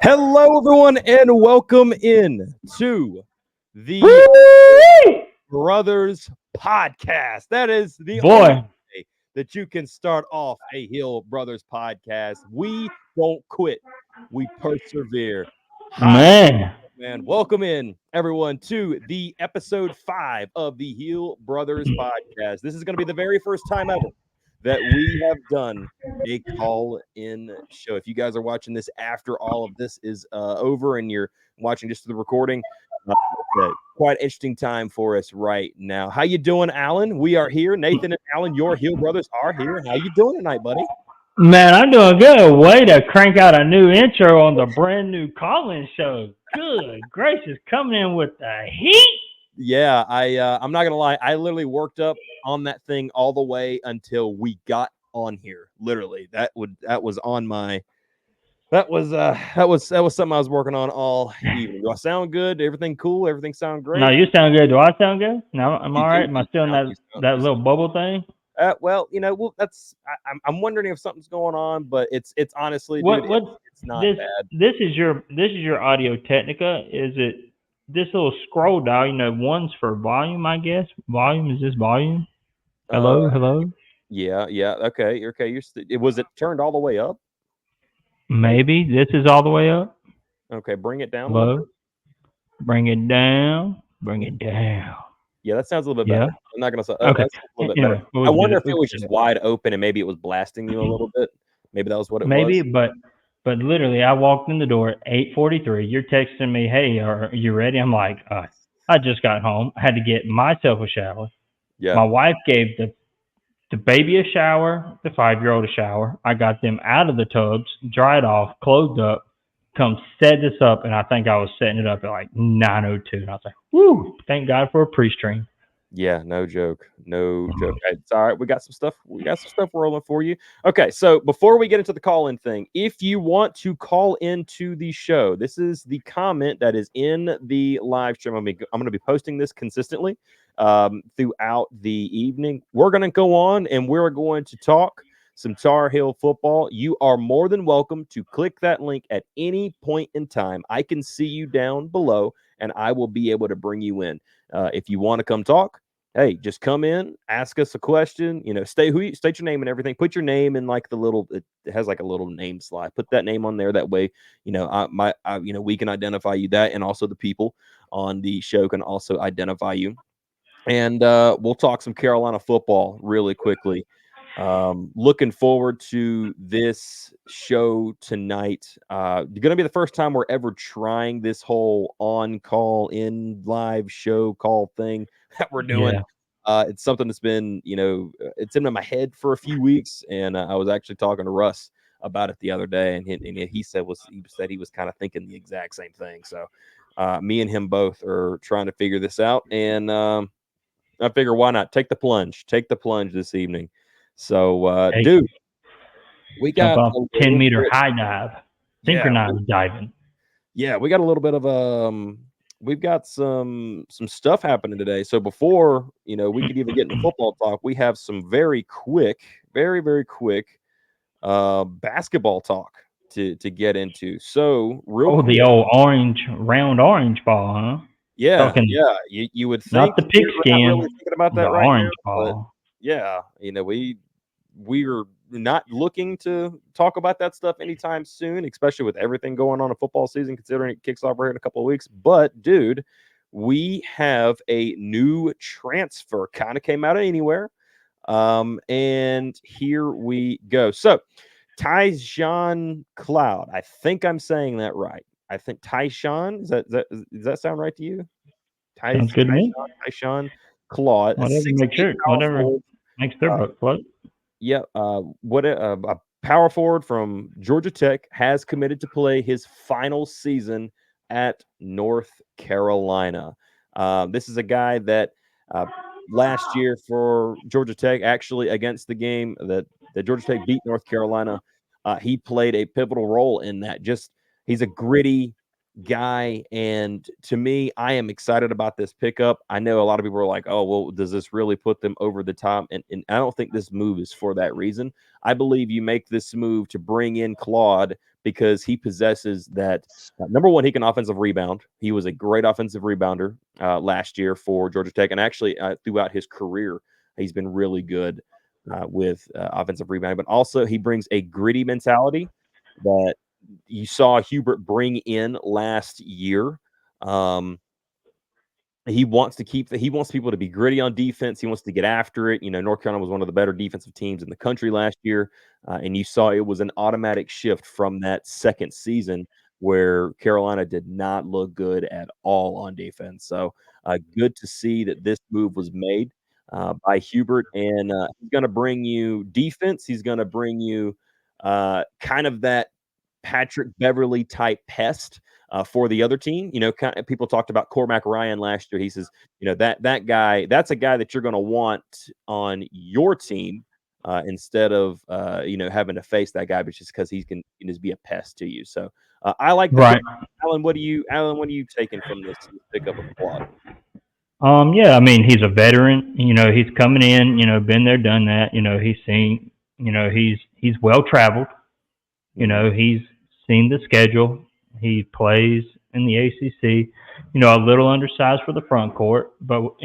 Hello, everyone, and welcome in to the Woo! Brothers Podcast. That is the only Boy, way that you can start off a Hill Brothers Podcast. We don't quit, we persevere. Hi, man. man. Welcome in, everyone, to the episode 5 of the Heel Brothers Podcast. This is going to be the very first time ever that we have done a call-in show. If you guys are watching this after all of this is over and you're watching just the recording, it's a quite interesting time for us right now. How you doing, Alan? We are here. Nathan and Alan, your Heel Brothers, are here. How you doing tonight, buddy? Man, I'm doing good. Way to crank out a new intro on the brand new call-in show. Good gracious, coming in with the heat. Yeah, I'm not gonna lie. I literally worked up on that thing all the way until we got on here. Literally, that was on my that was something I was working on all evening. Do I sound good? Everything cool? Everything sound No, great? you sound good. Do I sound good? No, am I You all do. right? Am I still in that You little bubble thing? well, that's I'm wondering if something's going on, but it's honestly, dude, What it's not this bad. this is your Audio Technica? Is it this little scroll dial? One's for volume, I guess. Volume, is this volume? Uh, Hello. yeah, okay. Was it turned all the way up? Maybe. Maybe this is all the way up. Okay, bring it down a little bit. Hello. Bring it down. Bring it down. Yeah, that sounds a little bit better. Yeah. I'm not gonna say Okay. that's a little bit better. Anyway, we'll I get wonder it. if We'll it was get just it. wide open and maybe it was blasting you a little bit. Maybe that was what it Maybe, was. but literally, I walked in the door at 8:43. You're texting me, "Hey, are you ready?" I'm like, I just got home. I had to get myself a shower. Yeah. My wife gave the baby a shower, the 5-year-old a shower. I got them out of the tubs, dried off, clothed up, come set this up, and I think I was setting it up at like 9:02. And I was like, "Woo! Thank God for a pre-stream." Yeah, no joke. No joke. It's all right. We got some stuff. We got some stuff rolling for you. Okay, so before we get into the call-in thing, if you want to call into the show, this is the comment that is in the live stream. I'm going to be posting this consistently throughout the evening. We're going to go on and we're going to talk some Tar Heel football. You are more than welcome to click that link at any point in time. I can see you down below, and I will be able to bring you in. If you want to come talk, hey, just come in, ask us a question. State your name and everything. Put your name in like the little. It has like a little name slide. Put that name on there. That way, we can identify you. That and also the people on the show can also identify you. And we'll talk some Carolina football really quickly. Looking forward to this show tonight. Going to be the first time we're ever trying this whole on-call, in-live show call thing that we're doing. Yeah. It's something that's been, it's in my head for a few weeks, and I was actually talking to Russ about it the other day, and he said he was kind of thinking the exact same thing. So, me and him both are trying to figure this out, and I figure why not take the plunge this evening. So, Hey, dude, we jump got off a 10 little meter bit. high dive, Yeah, synchronized diving. we got a little bit of we've got some stuff happening today. So before we could even get into football talk, we have some very quick, very quick basketball talk to get into. So real Oh, the quick, old round orange ball, huh? yeah, Talking yeah. You would not think the we're not pigskin, really thinking about the that right now, orange but ball. yeah, we're not looking to talk about that stuff anytime soon, especially with everything going on in football season, considering it kicks off right in a couple of weeks. But dude, we have a new transfer, kind of came out of anywhere. And here we go. So Tyjon Cloud, I think I'm saying that right. I think Tyshawn, does that sound right to you? Sounds good to me. Tyshawn Claude, a Whatever 6'8" makes power whatever forward. makes their book float. Yeah, a power forward from Georgia Tech has committed to play his final season at North Carolina. This is a guy that last year for Georgia Tech, actually against the game that Georgia Tech beat North Carolina, he played a pivotal role in that. Just he's a gritty guy, and to me, I am excited about this pickup. I know a lot of people are like, "Oh, well, does this really put them over the top?" And I don't think this move is for that reason. I believe you make this move to bring in Claude, because he possesses that. Number one, he can offensive rebound. He was a great offensive rebounder last year for Georgia Tech, and actually throughout his career, he's been really good with offensive rebounding. But also, he brings a gritty mentality that you saw Hubert bring in last year. Um, he wants to he wants people to be gritty on defense. He wants to get after it. North Carolina was one of the better defensive teams in the country last year, and you saw it was an automatic shift from that second season where Carolina did not look good at all on defense. So good to see that this move was made by Hubert, and he's going to bring you defense. He's going to bring you kind of that Patrick Beverly type pest for the other team. Kind of, people talked about Cormac Ryan last year. He says, that guy, that's a guy that you're going to want on your team instead of having to face that guy, but just because he can just be a pest to you. So I like the pick. Right. Alan, what are you taking from this pickup of Claude? Yeah, I mean, he's a veteran. He's coming in. Been there, done that. He's seen. He's well traveled. He's seen the schedule. He plays in the ACC. A little undersized for the front court, but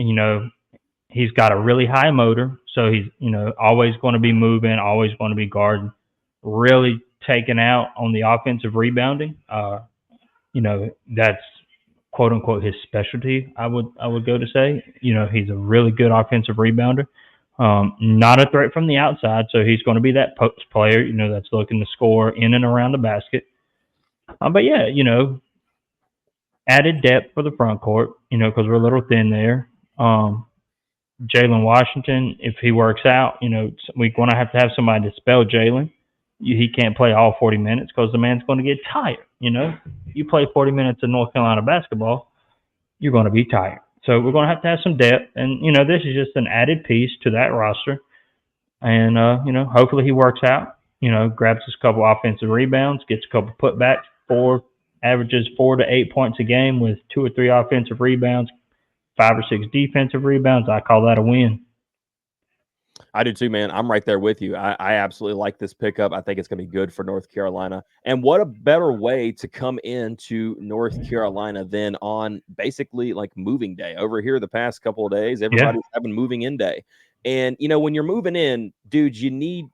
he's got a really high motor, so he's always going to be moving, always going to be guarding, really taking out on the offensive rebounding. That's quote unquote his specialty. I would go to say, he's a really good offensive rebounder. Not a threat from the outside, so he's going to be that post player, that's looking to score in and around the basket. But yeah, added depth for the front court, because we're a little thin there. Jalen Washington, if he works out, we're going to have somebody to spell Jalen. He can't play all 40 minutes because the man's going to get tired. You play 40 minutes of North Carolina basketball, you're going to be tired. So we're going to have some depth, and this is just an added piece to that roster. And hopefully he works out. Grabs us a couple offensive rebounds, gets a couple putbacks, averages 4 to 8 points a game with 2 or 3 offensive rebounds, 5 or 6 defensive rebounds. I call that a win. I do too, man. I'm right there with you. I absolutely like this pickup. I think it's going to be good for North Carolina. And what a better way to come into North Carolina than on basically like moving day. Over here, the past couple of days, everybody's having moving in day. And, when you're moving in, dude, you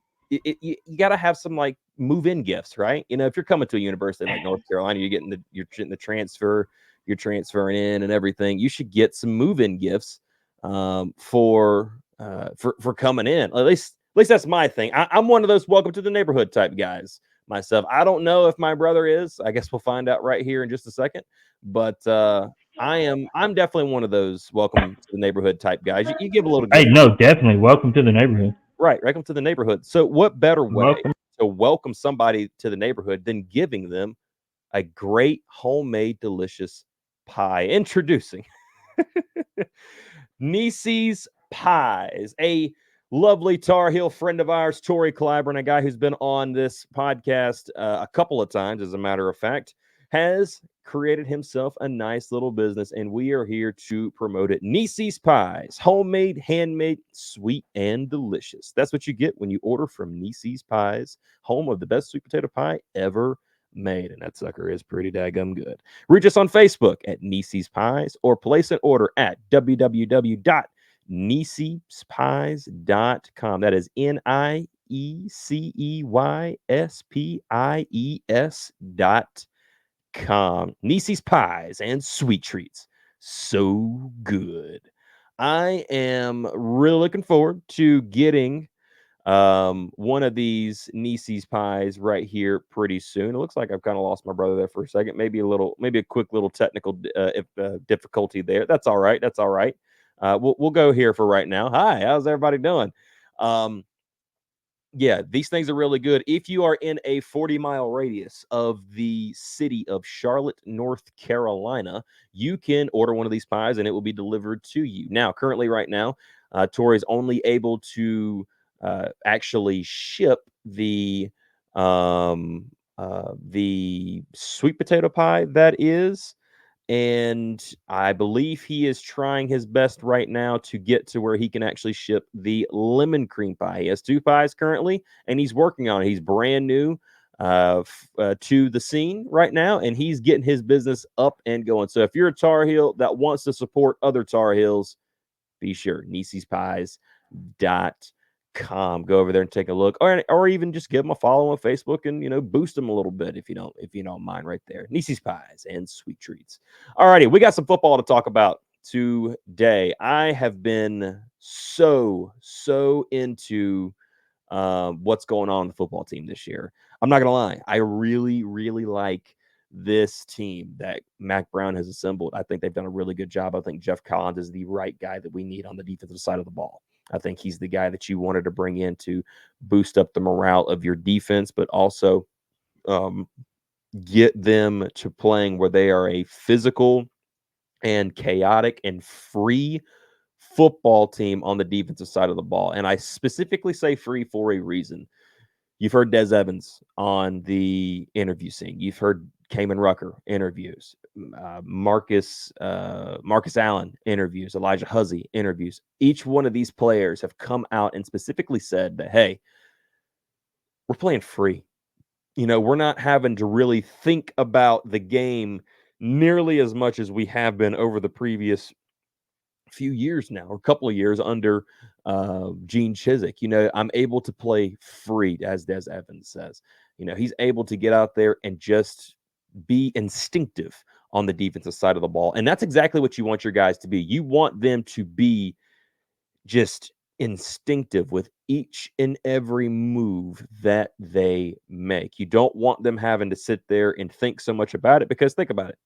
got to have some like move in gifts, right? If you're coming to a university like North Carolina, you're getting the transfer, you're transferring in and everything. You should get some move in gifts for coming in. At least that's my thing. I'm one of those welcome to the neighborhood type guys myself. I don't know if my brother is. I guess we'll find out right here in just a second. But I'm definitely one of those welcome to the neighborhood type guys. You give a little Hey, gift. no, definitely. Welcome to the neighborhood. Right, welcome to the neighborhood. So what better way Welcome. to welcome somebody to the neighborhood than giving them a great homemade delicious pie? Introducing Nisi's Pies, a lovely Tar Heel friend of ours, Tori Clyburn, a guy who's been on this podcast a couple of times, as a matter of fact, has created himself a nice little business, and we are here to promote it. Nisi's Pies, homemade, handmade, sweet, and delicious. That's what you get when you order from Nisi's Pies, home of the best sweet potato pie ever made, and that sucker is pretty daggum good. Reach us on Facebook at Nisi's Pies or place an order at www.nisispies.com. That is NICEYSPIES.com. Nisi's Pies and Sweet Treats. So good. I am really looking forward to getting one of these Nisi's pies right here pretty soon. It looks like I've kind of lost my brother there for a second. Maybe a quick little technical difficulty there. That's all right. That's all right. We'll go here for right now. Hi, how's everybody doing? Yeah, these things are really good. If you are in a 40-mile radius of the city of Charlotte, North Carolina, you can order one of these pies and it will be delivered to you. Now, currently, right now, Tori is only able to actually ship the sweet potato pie that is. And I believe he is trying his best right now to get to where he can actually ship the lemon cream pie. He has 2 pies currently, and he's working on it. He's brand new. to the scene right now, and he's getting his business up and going. So if you're a Tar Heel that wants to support other Tar Heels, be sure Nisi'sPies.com. Go over there and take a look, or even just give them a follow on Facebook and boost them a little bit if you don't mind right there. Nisi's Pies and Sweet Treats. Alrighty, we got some football to talk about today. I have been so into what's going on in the football team this year. I'm not gonna lie, I really like this team that Mac Brown has assembled. I think they've done a really good job. I think Jeff Collins is the right guy that we need on the defensive side of the ball. I think he's the guy that you wanted to bring in to boost up the morale of your defense, but also um, get them to playing where they are a physical and chaotic and free football team on the defensive side of the ball. And I specifically say free for a reason. You've heard Des Evans on the interview scene. You've heard Kamen Rucker interviews, Marcus Allen interviews, Elijah Huzzy interviews. Each one of these players have come out and specifically said that, hey, we're playing free. We're not having to really think about the game nearly as much as we have been over the previous few years now, or a couple of years under Gene Chizik. I'm able to play free, as Des Evans says. He's able to get out there and just be instinctive on the defensive side of the ball. And that's exactly what you want your guys to be. You want them to be just instinctive with each and every move that they make. You don't want them having to sit there and think so much about it, because think about it.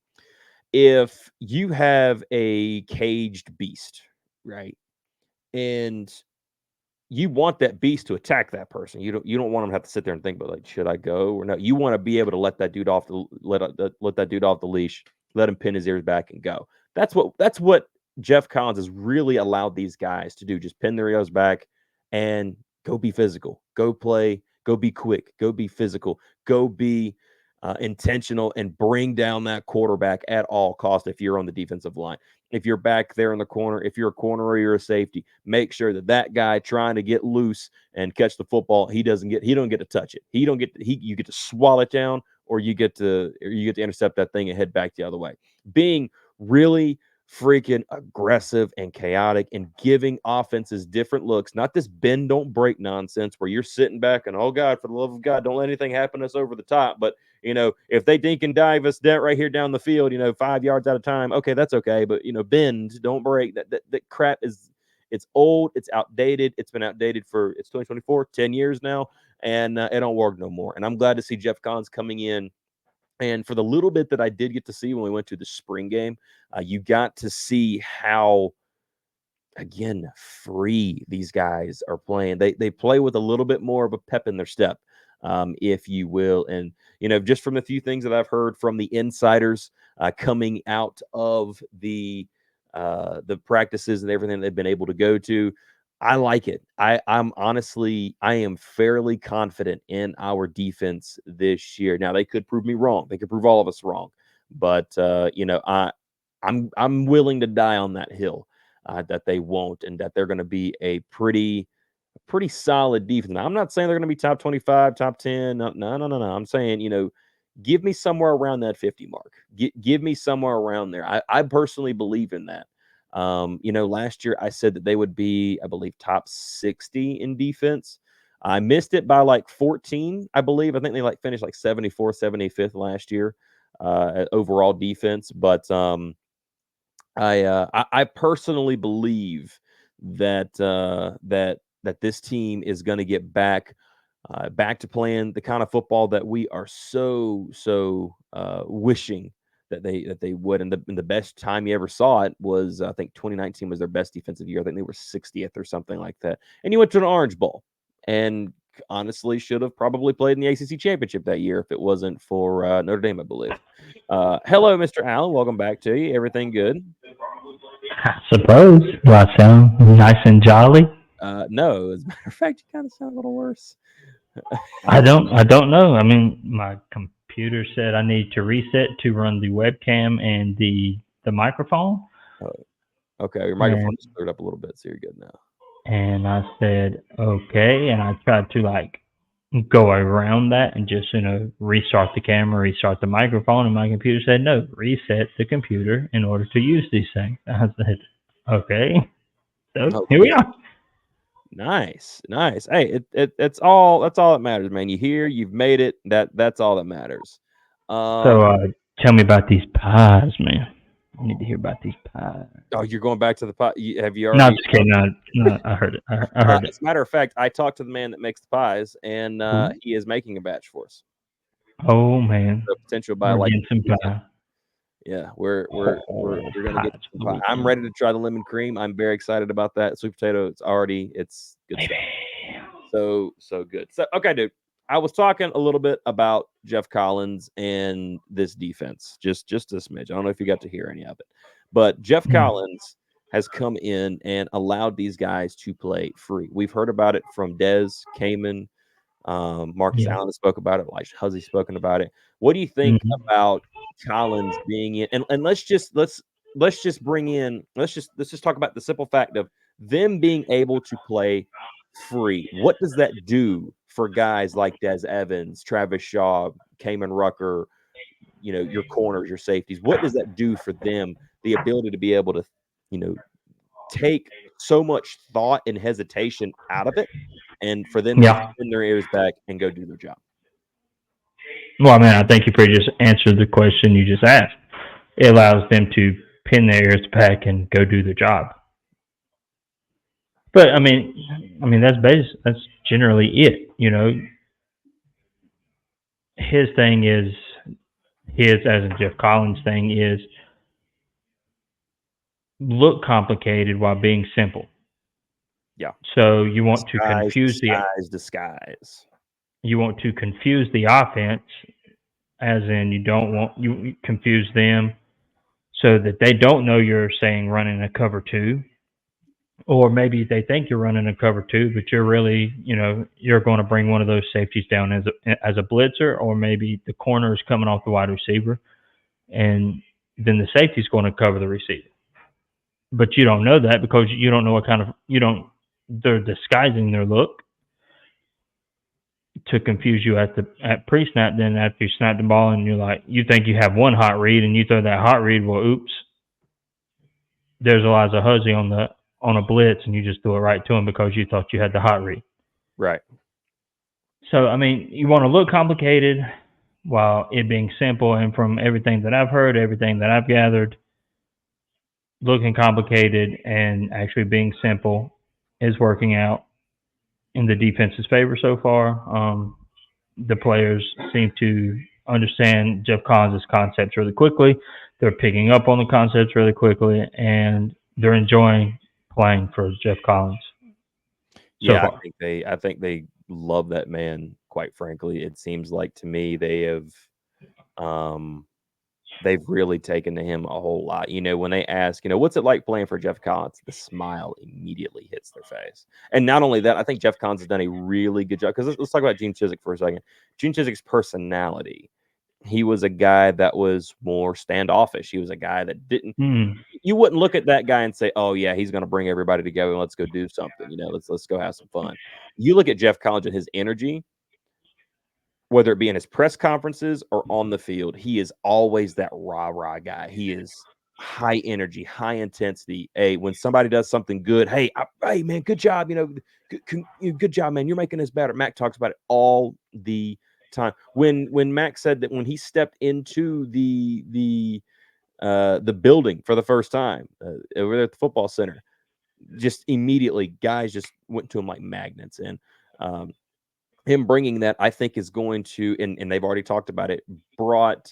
If you have a caged beast, right? And you want that beast to attack that person. You don't want them to have to sit there and think about, like, should I go or no? You want to be able to let that dude off the leash, let him pin his ears back and go. That's what Jeff Collins has really allowed these guys to do. Just pin their ears back and go be physical. Go play, go be quick, go be physical, go be intentional, and bring down that quarterback at all cost if you're on the defensive line. If you're back there in the corner, if you're a corner or you're a safety, make sure that guy trying to get loose and catch the football, he don't get to touch it. You get to swallow it down, or you get to intercept that thing and head back the other way. Being really freaking aggressive and chaotic and giving offenses different looks, not this bend don't break nonsense where you're sitting back and, oh God, for the love of God, don't let anything happen to us over the top. But if they dink and dive us that right here down the field, 5 yards at a time, okay, that's okay. But bend, don't break. That crap it's old, it's outdated. It's been outdated it's 2024, 10 years now, and it don't work no more. And I'm glad to see Jeff Collins coming in. And for the little bit that I did get to see when we went to the spring game, you got to see how, again, free these guys are playing. They play with a little bit more of a pep in their step, if you will. And just from a few things that I've heard from the insiders coming out of the practices and everything they've been able to go to, I like it. I am fairly confident in our defense this year. Now they could prove me wrong. They could prove all of us wrong, but I'm willing to die on that hill. That they won't, and that they're going to be a pretty solid defense. Now, I'm not saying they're going to be top 25, top 10. No, no, no, no, no. I'm saying, give me somewhere around that 50 mark. Give me somewhere around there. I personally believe in that. Last year I said that they would be, I believe, top 60 in defense. I missed it by like 14, I believe. I think they finished like 74, 75th last year overall defense. But I personally believe that this team is going to get back to playing the kind of football that we are so wishing that they would. And the best time you ever saw it was, I think 2019 was their best defensive year. I think they were 60th or something like that. And you went to an Orange Bowl, and honestly should have probably played in the ACC championship that year if it wasn't for Notre Dame, I believe. Hello, Mr. Allen. Welcome back to you. Everything good? I suppose. Do I sound nice and jolly? No, as a matter of fact, you kind of sound a little worse. I don't know. I mean, my computer said I need to reset to run the webcam and the microphone, Oh, okay, your microphone and just cleared up a little bit, so you're good now. and I said okay, and I tried to like go around that and just restart the camera, restart the microphone, and my computer said no, reset the computer in order to use these things. I said, okay, so here we Okay. are. Nice, nice. Hey, that's all that matters, man. You here, you've made it. That's all that matters. So Um, tell me about these pies, man. I need to hear about these pies. oh, you're going back to the pot. Have you No, already? just kidding. No, no, I heard it. I heard it. As a matter of fact, I talked to the man that makes the pies, and Ooh. he is making a batch for us. Oh man, So potential by we're like getting some weekend. pie. Yeah, we're Oh, we're gonna get pies for some the pie. I'm weekend, ready to try the lemon cream. I'm very excited about that. Sweet potato, it's good stuff. baby. So good. So okay, dude. I was talking a little bit about Jeff Collins and this defense, just a smidge. I don't know if you got to hear any of it, but Jeff Mm, Collins has come in and allowed these guys to play free. We've heard about it from Dez, Kamen, Marcus yeah. Allen spoke about it. Elijah Huzzy spoken about it. What do you think Hmm. about Collins being in? And let's just bring in let's just talk about the simple fact of them being able to play free. What does that do for guys like Des Evans, Travis Shaw, Kamen Rucker? Your corners, your safeties. What does that do for them? The ability to be able to, you know, take so much thought and hesitation out of it, and for them to Yeah. spin their ears back and go do their job. Well, I mean, I thank you for just answering the question you just asked. It allows them to pin their ears back and go do their job. But I mean that's generally it. His thing is his as in Jeff Collins' thing is look complicated while being simple. Yeah. So you want to Disguise, confuse the disguise, disguise. offense, as in you don't want you confuse them so that they don't know you're saying running a cover two, or maybe they think you're running a cover two, but you're really, you're going to bring one of those safeties down as a blitzer, or maybe the corner is coming off the wide receiver, and then the safety's going to cover the receiver. But you don't know that because you don't know what kind of you don't. They're disguising their look to confuse you at pre-snap. Then after you snap the ball and you think you have one hot read and you throw that hot read, well, oops, there's Elijah Huzzy on a blitz, and you just threw it right to him because you thought you had the hot read. Right. So I mean, you want to look complicated while it being simple. And from everything that I've heard, everything that I've gathered, looking complicated and actually being simple is working out in the defense's favor so far. The players seem to understand Jeff Collins' concepts really quickly. They're picking up on the concepts really quickly, and they're enjoying playing for Jeff Collins so Yeah, I far. think they love that man, quite frankly. It seems like to me um they've really taken to him a whole lot. When they ask, what's it like playing for Jeff Collins? The smile immediately hits their face. And not only that, I think Jeff Collins has done a really good job. Because let's talk about Gene Chizik for a second. Gene Chizik's personality. He was a guy that was more standoffish. He was a guy that didn't. Mm, You wouldn't look at that guy and say, "Oh yeah, he's going to bring everybody together and let's go do something." Let's go have some fun. You look at Jeff Collins and his energy, whether it be in his press conferences or on the field, he is always that rah rah guy. He is high energy, high intensity. Hey, when somebody does something good, hey man, good job. Good job, man. You're making this better. Mac talks about it all the time. When Mac said that when he stepped into the building for the first time over there at the football center, just immediately guys just went to him like magnets. And him bringing that, I think, is going to, and they've already talked about it, brought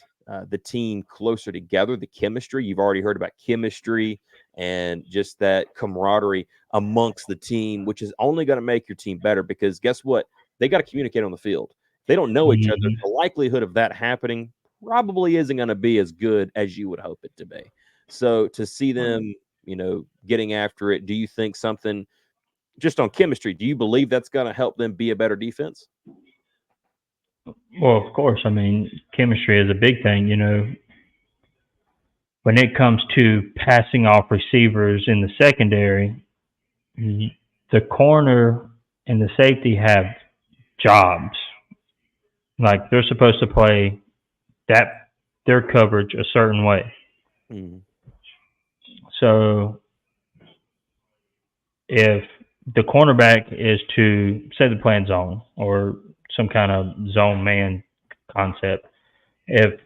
the team closer together. The chemistry, you've already heard about chemistry and just that camaraderie amongst the team, which is only going to make your team better because guess what? They got to communicate on the field. If they don't know each other, mhm. the likelihood of that happening probably isn't going to be as good as you would hope it to be. So to see them, getting after it, do you think something just on chemistry, do you believe that's going to help them be a better defense? Well, of course. I mean, chemistry is a big thing. When it comes to passing off receivers in the secondary, the corner and the safety have jobs. Like they're supposed to play that their coverage a certain way. Mm. So if the cornerback is to say the playing zone or some kind of zone man concept, if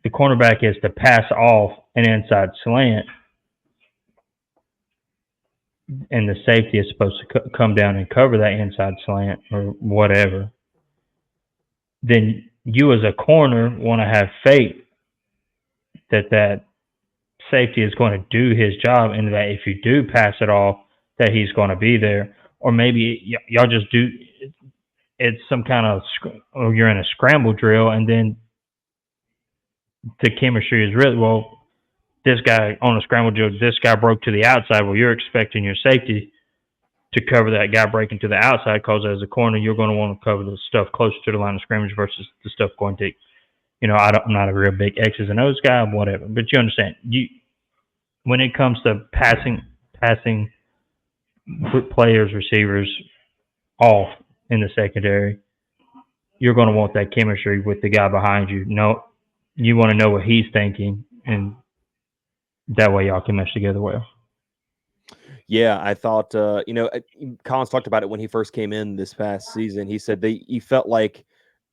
the cornerback is to pass off an inside slant and the safety is supposed to come down and cover that inside slant or whatever, then you as a corner want to have faith that that safety is going to do his job, and that if you do pass it off, that he's going to be there. Or maybe y'all just do it's some kind of or you're in a scramble drill, and then the chemistry is really well. This guy on a scramble drill, this guy broke to the outside. Well, you're expecting your safety to cover that guy breaking to the outside because as a corner, you're going to want to cover the stuff closer to the line of scrimmage versus the stuff going to, I'm not a real big X's and O's guy, whatever. But you understand, when it comes to passing players, receivers off in the secondary, you're going to want that chemistry with the guy behind you. No, you want to know what he's thinking, and that way y'all can mesh together well. Yeah, I thought, Collins talked about it when he first came in this past season. He said he felt like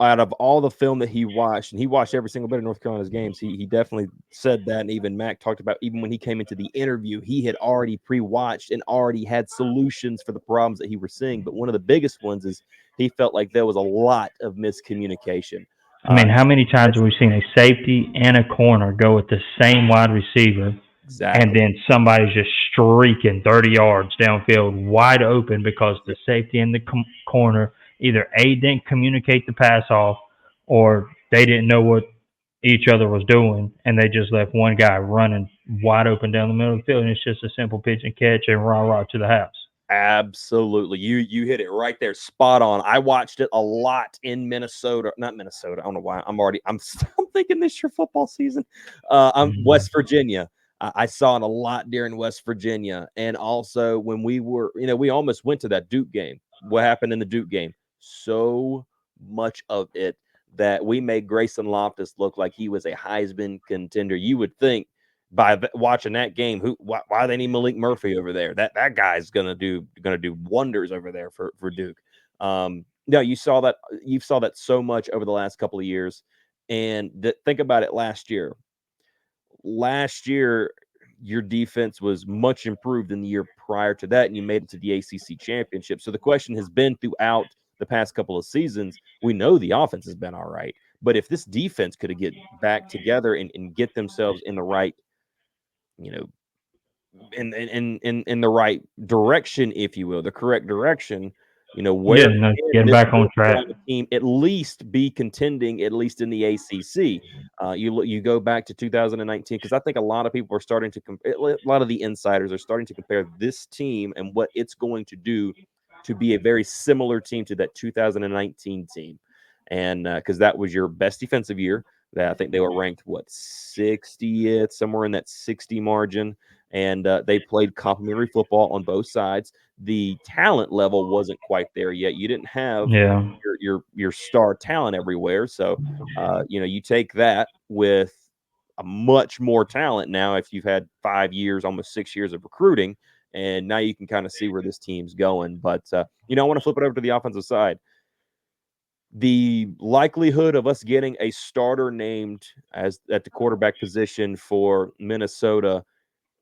out of all the film that he watched, and he watched every single bit of North Carolina's games, he definitely said that. And even Mac talked about, even when he came into the interview, he had already pre-watched and already had solutions for the problems that he was seeing. But one of the biggest ones is he felt like there was a lot of miscommunication. I mean, how many times That's have we seen a safety and a corner go with the same wide receiver, and exactly. then somebody's just streaking 30 yards downfield wide open because the safety and the corner either A, didn't communicate the pass off, or they didn't know what each other was doing, and they just left one guy running wide open down the middle of the field, and it's just a simple pitch and catch and rah rah to the house. Absolutely. You hit it right there. Spot on. I watched it a lot in Minnesota. Not Minnesota. I don't know why. I'm still thinking this year football season. I'm West Virginia. I saw it a lot during West Virginia. And also when we were, we almost went to that Duke game. What happened in the Duke game? So much of it that we made Grayson Loftus look like he was a Heisman contender. You would think by watching that game, why they need Malik Murphy over there? That guy's gonna do wonders over there for Duke. No, you saw that so much over the last couple of years, and think about it. Last year, your defense was much improved than the year prior to that, and you made it to the ACC championship. So the question has been throughout the past couple of seasons. We know the offense has been all right, but if this defense could get back together and get themselves in the right you know in the right direction, if you will, the correct direction, Yeah, where no, can getting this back on North track. Carolina team at least be contending, at least in the ACC? You go back to 2019, because I think a lot of people are starting to a lot of the insiders are starting to compare this team and what it's going to do to be a very similar team to that 2019 team, and because that was your best defensive year. That I think they were ranked 60th, somewhere in that 60 margin, and they played complementary football on both sides. The talent level wasn't quite there yet. You didn't have Yeah, your star talent everywhere. So you take that with a much more talent now. If you've had 5 years, almost 6 years of recruiting, and now you can kind of see where this team's going. But I want to flip it over to the offensive side. The likelihood of us getting a starter named as at the quarterback position for Minnesota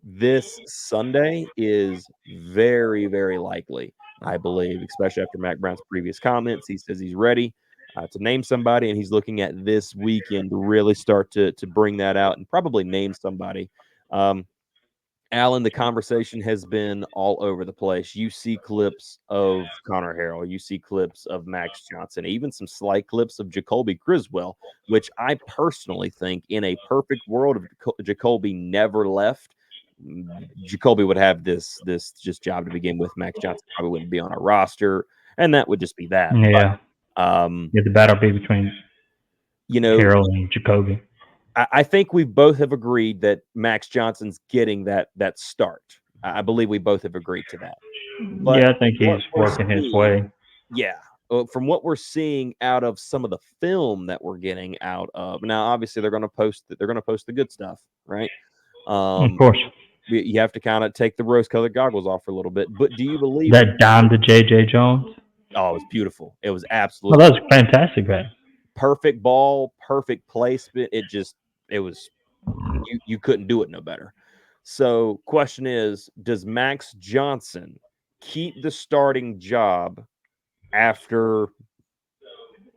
this Sunday is very, very likely, I believe, especially after Mac Brown's previous comments. He says he's ready to name somebody, and he's looking at this weekend to really start to bring that out and probably name somebody. Um, Alan, the conversation has been all over the place. You see clips of Connor Harrell, you see clips of Max Johnson, even some slight clips of Jacoby Criswell, which I personally think in a perfect world if Jacoby never left, Jacoby would have this just job to begin with. Max Johnson probably wouldn't be on our roster, and that would just be that. But yeah, um, yeah. The battle be between you know, Harold and Jacoby. I think we both have agreed that Max Johnson's getting that start. I believe we both have agreed to that. But Yeah, I think he's what we're working his seeing, way. yeah, from what we're seeing out of some of the film that we're getting out of now, obviously they're going to post the good stuff, right? Of Um, course, you have to kind of take the rose-colored goggles off for a little bit. But do you believe that? that dime to J.J. Jones. Oh, it was beautiful. It was Well, absolutely that's fantastic, man. perfect ball, perfect placement. It was you couldn't do it no better. So, question is, does Max Johnson keep the starting job after,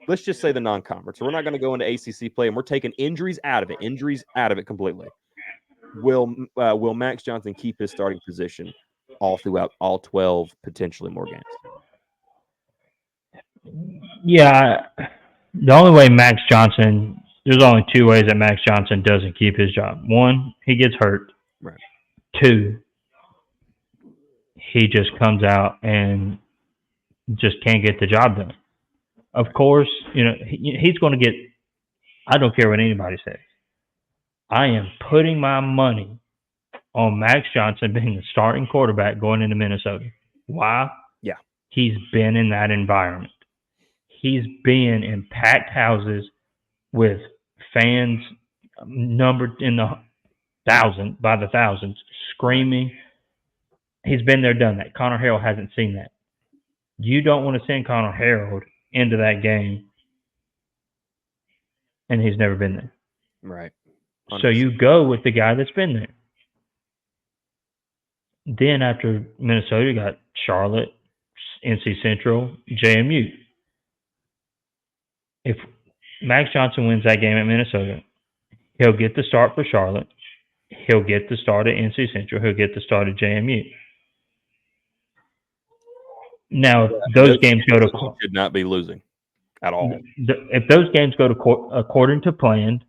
let's just say, the non-conference? So we're not going to go into ACC play, and we're taking injuries out of it completely. Will Max Johnson keep his starting position all throughout all 12, potentially more games? Yeah, the only way Max Johnson, there's only two ways that Max Johnson doesn't keep his job. One, he gets hurt. Right. Two, he just comes out and just can't get the job done. Of Right. course, he's going to get. I don't care what anybody says. I am putting my money on Max Johnson being the starting quarterback going into Minnesota. Why? Yeah. He's been in that environment. He's been in packed houses with fans numbered in the by the thousands Right. screaming. He's been there, done that. Connor Harrell hasn't seen that. You don't want to send Connor Harrell into that game, and he's never been there. Right. So 100%. you go with the guy that's been there. Then after Minnesota, you got Charlotte, NC Central, JMU. If Max Johnson wins that game at Minnesota, he'll get the start for Charlotte. He'll get the start at NC Central. He'll get the start at JMU. Now, if Yeah, and those those games go games to that he should not be losing at all. if those games go to according to plan,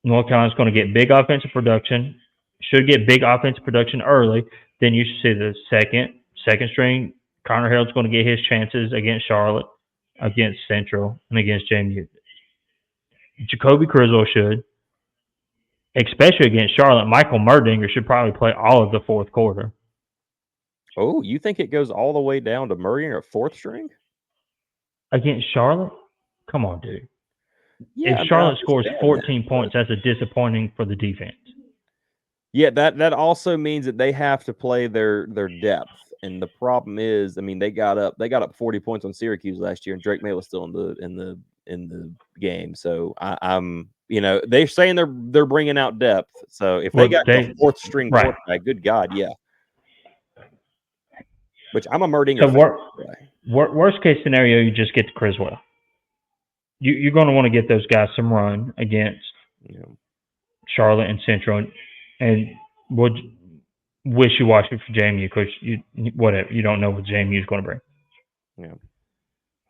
North Carolina's going to get big offensive production. Should get big offensive production early. Then you should see the second string. Connor Harrell's going to get his chances against Charlotte, against Central, and against JMU. Jacoby Criswell should, especially against Charlotte. Michael Merdinger should probably play all of the fourth quarter. Oh, you think it goes all the way down to Murray at fourth string? Against Charlotte? Come on, dude. Yeah, If I mean, I Charlotte scores understand that, 14 but points, that's a disappointing for the defense. yeah, that also means that they have to play their depth. And the problem is, I mean, they got up 40 points on Syracuse last year, and Drake May was still in the game. So I'm, they're saying they're bringing out depth. So if they Well, got a fourth string right. quarterback, good God, yeah. Which I'm a Merdinger So fan. Anyway. worst case scenario, you just get to Criswell. You're going to want to get those guys some run against Yeah. Charlotte and Central, and would wishy-washy for JMU because you don't know what JMU is going to bring. Yeah.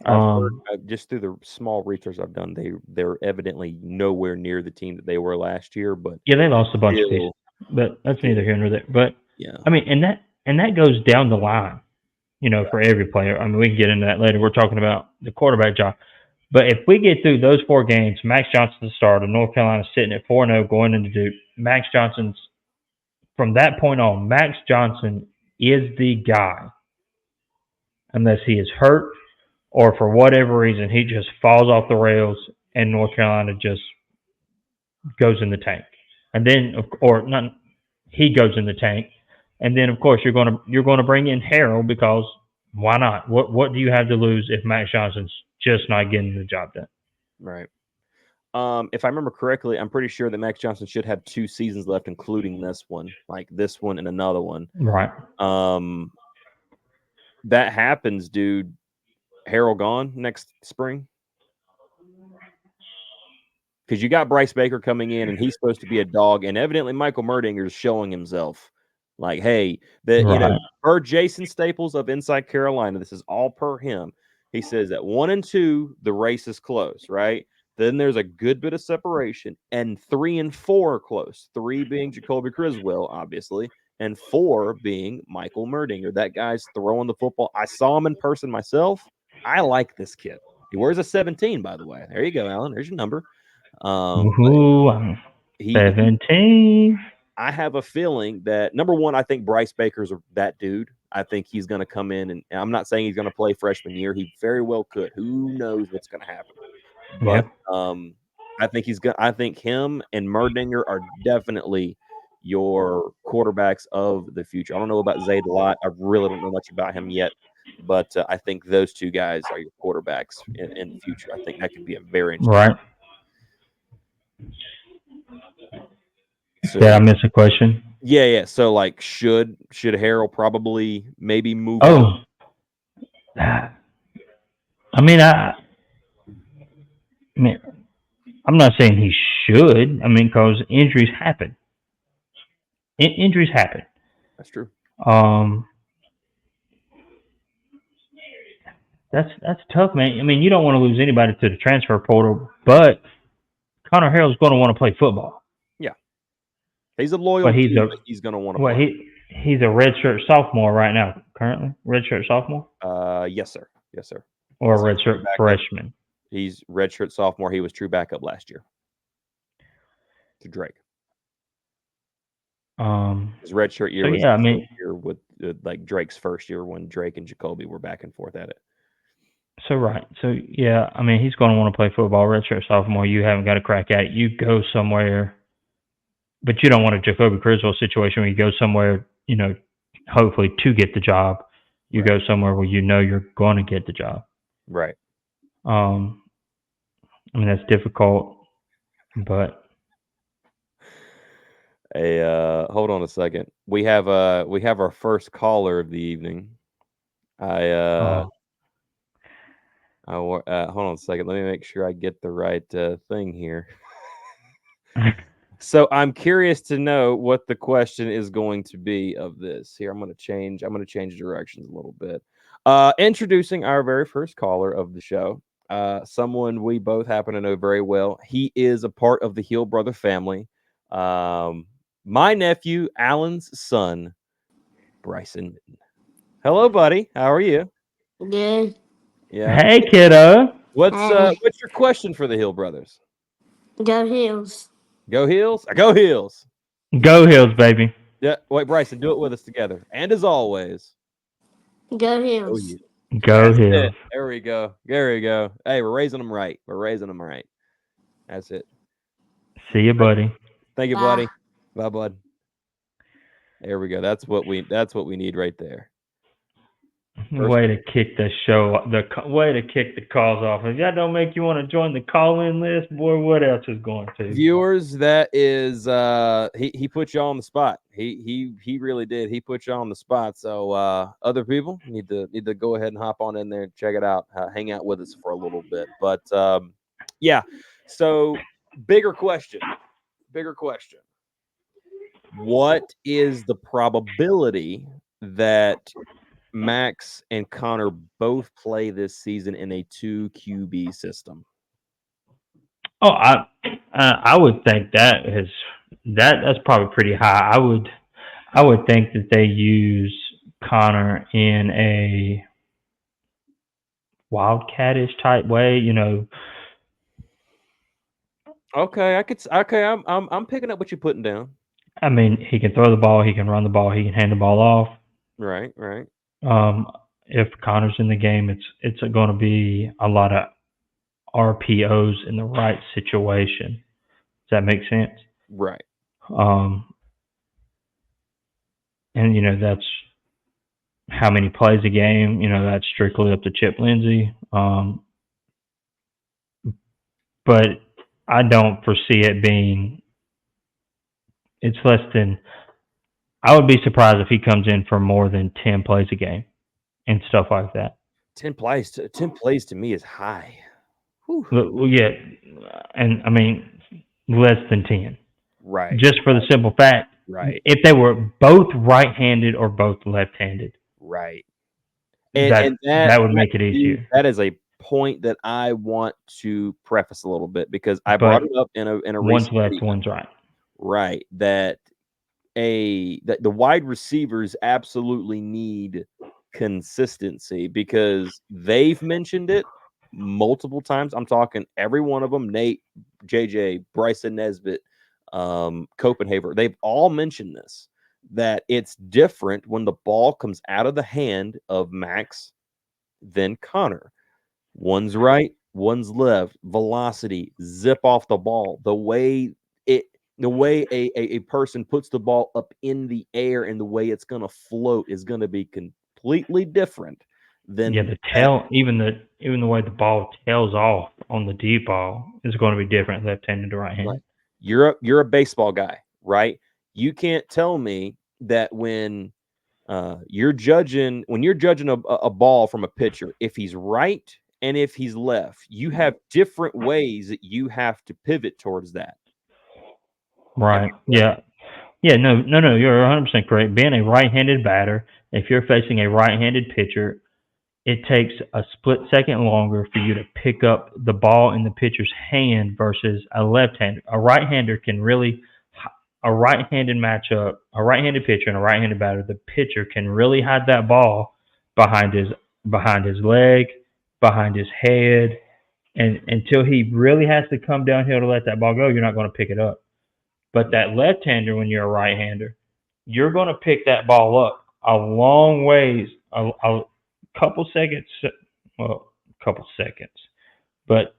I've heard just through the small research I've done, they're evidently nowhere near the team that they were last year. But Yeah, they lost a bunch of pieces, still, but that's neither here nor there. But yeah, I mean, and that goes down the line, for every player. I mean, we can get into that later. We're talking about the quarterback job. But if we get through those four games, Max Johnson's the starter. North Carolina sitting at 4-0 going into Duke. Max Johnson's from that point on. Max Johnson is the guy, unless he is hurt or for whatever reason he just falls off the rails and North Carolina just goes in the tank. And then, or not, he goes in the tank. And then, of course, you're going to bring in Harrell because why not? What do you have to lose if Max Johnson's just not getting the job done? right. If I remember correctly, I'm pretty sure that Max Johnson should have 2 seasons left, including this one, like this one and another one. Right. That happens, dude. Harrell gone next spring. Because you got Bryce Baker coming in, and he's supposed to be a dog, and evidently Michael Merdinger is showing himself. Like, hey, Right. per Jason Staples of Inside Carolina, this is all per him. He says that 1 and 2, the race is close, right? Then there's a good bit of separation, and 3 and 4 are close. 3 being Jacoby Criswell, obviously, and 4 being Michael Merdinger. That guy's throwing the football. I saw him in person myself. I like this kid. He wears a 17, by the way. There you go, Alan. There's your number. But Ooh, I'm he 17. I have a feeling that number one, I think Bryce Baker's that dude. I think he's going to come in, and I'm not saying he's going to play freshman year. He very well could. Who knows what's going to happen? Yeah. But I think he's going. I think him and Merdinger are definitely your quarterbacks of the future. I don't know about Zayd a lot. I really don't know much about him yet, but I think those two guys are your quarterbacks in the future. I think that could be a very interesting. Right. So Did I miss a question? yeah. So like, should Harrell probably maybe move on? Oh, I mean, I mean, I'm not saying he should. I mean, because injuries happen. Injuries happen. That's true. Um, that's tough, man. I mean, you don't want to lose anybody to the transfer portal, but Connor Harrell's going to want to play football. Yeah, he's a loyal But he's dude, a but he's going to want to well, play. he's a redshirt sophomore right now, currently redshirt sophomore Yes, sir. Yes, sir. or a He's true redshirt backup. freshman. He's redshirt sophomore. He was true backup last year to Drake. His redshirt year So was yeah, I the same mean, year with like Drake's first year when Drake and Jacoby were back and forth at it. so right. So yeah, I mean, he's going to want to play football. Redshirt sophomore, you haven't got a crack at it. You go somewhere, but you don't want a Jacoby Criswell situation where you go somewhere, hopefully to get the job. You Right. go somewhere where you know you're going to get the job. Right. Um, I mean, that's difficult, but Hold on a second. We have our first caller of the evening. I hold on a second. Let me make sure I get the right thing here. So I'm curious to know what the question is going to be of this. Here, I'm going to change directions a little bit. Introducing our very first caller of the show. Someone we both happen to know very well. He is a part of the Hill brother family. My nephew, Alan's son, Bryson. Hello, buddy. How are you? Good. Yeah. hey, kiddo, What's your question for the Hill brothers? Go Hills. Go Heels. Go Heels. go Hills, baby. Yeah. Wait, Bryson, do it with us together. And as always, Go go Hills. Heels. Go That's it. Hills. There we go. There we go. Hey, we're raising them right. We're raising them right. That's it. See you, buddy. Thank you, Bye. buddy. Bye, bud. There we go. That's what we need right there. First, Way to kick the show. Way to kick the calls off. If that don't make you want to join the call-in list, boy, what else is going to? viewers, that is he put you on the spot. He really did. He put you on the spot. So other people need to go ahead and hop on in there and check it out. Hang out with us for a little bit. But yeah. So bigger question. What is the probability that Max and Connor both play this season in a 2 QB system? Oh, I would think that's probably pretty high. I would think that they use Connor in a wildcatish type way. Okay, okay, I'm picking up what you're putting down. I mean, he can throw the ball, he can run the ball, he can hand the ball off. Right. If Connor's in the game, it's going to be a lot of RPOs in the right situation. Does that make sense? Right. Um, and that's how many plays a game. That's strictly up to Chip Lindsey. But I don't foresee it being. It's less than. I would be surprised if he comes in for more than 10 plays a game and stuff like that. 10 plays to me is high. Whew. Well, yeah, and I mean less than 10. Right. Just for the simple fact, Right. if they were both right-handed or both left-handed, Right. that would make it easier. That is a point that I want to preface a little bit because I But brought it up in a one's recent left, video. one's right. Right. That the wide receivers absolutely need consistency because they've mentioned it multiple times. I'm talking every one of them, Nate, JJ, Bryson Nesbitt, Copenhaver. They've all mentioned this, that it's different when the ball comes out of the hand of Max than Connor. One's right, one's left. Velocity, zip off the ball. It, the way a person puts the ball up in the air and the way it's going to float is going to be completely different Yeah, than the that. tail, even the way the ball tails off on the deep ball is going to be different left-handed to Right. right-handed. You're a baseball guy, right? You can't tell me that you're judging a ball from a pitcher, if he's right and if he's left, you have different ways that you have to pivot towards that. Am Right. I correct? Yeah. Yeah. No. No. No. You're 100% correct. Being a right-handed batter, if you're facing a right-handed pitcher, it takes a split second longer for you to pick up the ball in the pitcher's hand versus a left-hander. A right-handed matchup, a right-handed pitcher and a right-handed batter, the pitcher can really hide that ball behind his leg, behind his head, and until he really has to come downhill to let that ball go, you're not going to pick it up. But that left-hander, when you're a right-hander, you're going to pick that ball up a long ways, a couple seconds, well, a couple seconds, but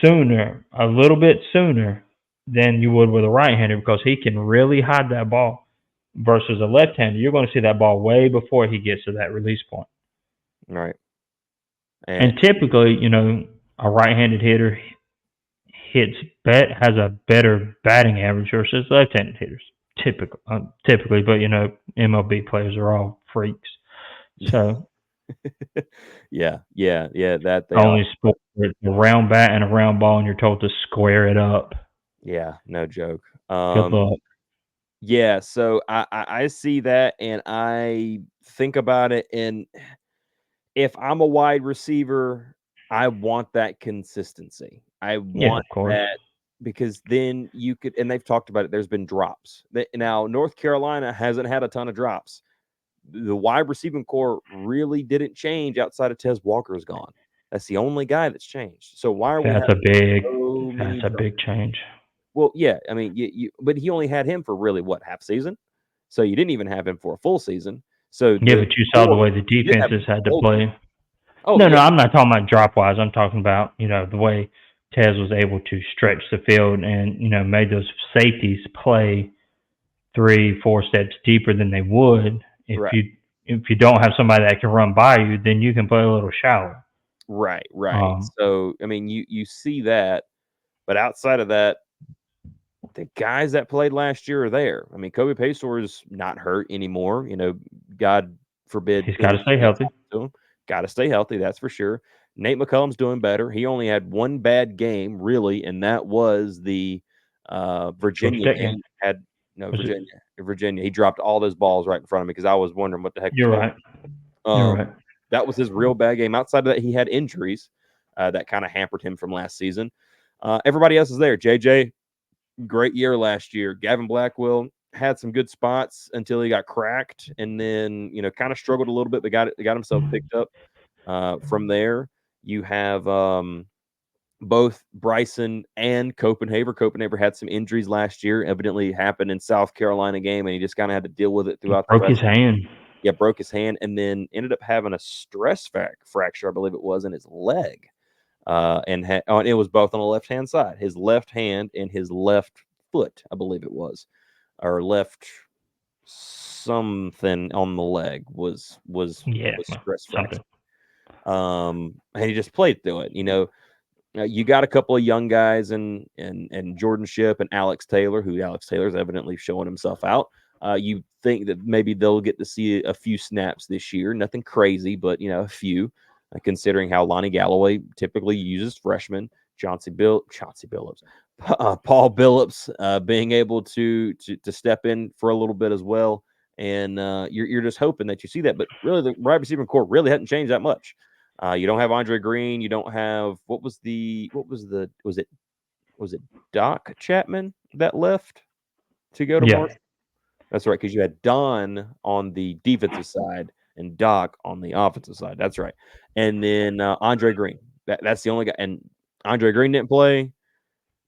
sooner, a little bit sooner than you would with a right-hander because he can really hide that ball. Versus a left-hander, you're going to see that ball way before he gets to that release point. Right. And And typically, a right-handed hitter has a better batting average versus left-handed hitters. Typically, but MLB players are all freaks. So yeah, that they are. only sport with a round bat and a round ball, and you're told to square it up. Yeah, no joke. Good luck. Yeah, so I see that and I think about it, and if I'm a wide receiver, I want that consistency. I Yeah, want of course. that because then you could, and they've talked about it. There's been drops. Now, North Carolina hasn't had a ton of drops. The wide receiving core really didn't change outside of Tez Walker's gone. That's the only guy that's changed. So why are we That's having a big. so That's many a drops? big change. Well, yeah, I mean, but he only had him for really what, half season? So you didn't even have him for a full season. So Yeah, the but you saw the core, way the you did have defenses had to him. play. Oh No, no, yeah, I'm not talking about drop wise. I'm talking about the way Tez was able to stretch the field and made those safeties play 3, 4 steps deeper than they would right. if you don't have somebody that can run by you. Then you can play a little shallow. Right, right. Um, So, I mean, you see that, but outside of that, the guys that played last year are there. I mean, Kobe Paysour is not hurt anymore. God forbid he's got to anything stay else healthy. happens to him. Got to stay healthy, that's for sure. Nate McCullum's doing better. He only had one bad game, really, and that was the Georgia Virginia Tech game. game. Had no Was it? Virginia. He dropped all those balls right in front of me because I was wondering what the heck was You're going right. on. You're right. That was his real bad game. Outside of that, he had injuries that kind of hampered him from last season. Everybody else is there. JJ, great year last year. Gavin Blackwell had some good spots until he got cracked, and then kind of struggled a little bit, but got himself picked up from there. You have both Bryson and Copenhaver. Copenhaver had some injuries last year. Evidently happened in South Carolina game, and he just kind of had to deal with it He throughout the broke rest. his hand. Yeah, broke his hand, and then ended up having a stress fracture, I believe it was, in his leg. And it was both on the left hand side, his left hand and his left foot, I believe it was, or left something on the leg was Yeah, stress fracture. something. And he just played through it. You got a couple of young guys and Jordan Ship and Alex Taylor, who Alex Taylor's evidently showing himself out. You think that maybe they'll get to see a few snaps this year, nothing crazy, but a few. Considering how Lonnie Galloway typically uses freshmen, Chauncey Billups, Paul Billups being able to step in for a little bit as well, and you're just hoping that you see that. But really, the wide receiver core really hadn't changed that much. You don't have Andre Green. You don't have was it Doc Chapman that left to go to Yeah. Marshall? That's right, because you had Don on the defensive side and Doc on the offensive side. That's right. And then Andre Green. That's the only guy. And Andre Green didn't play,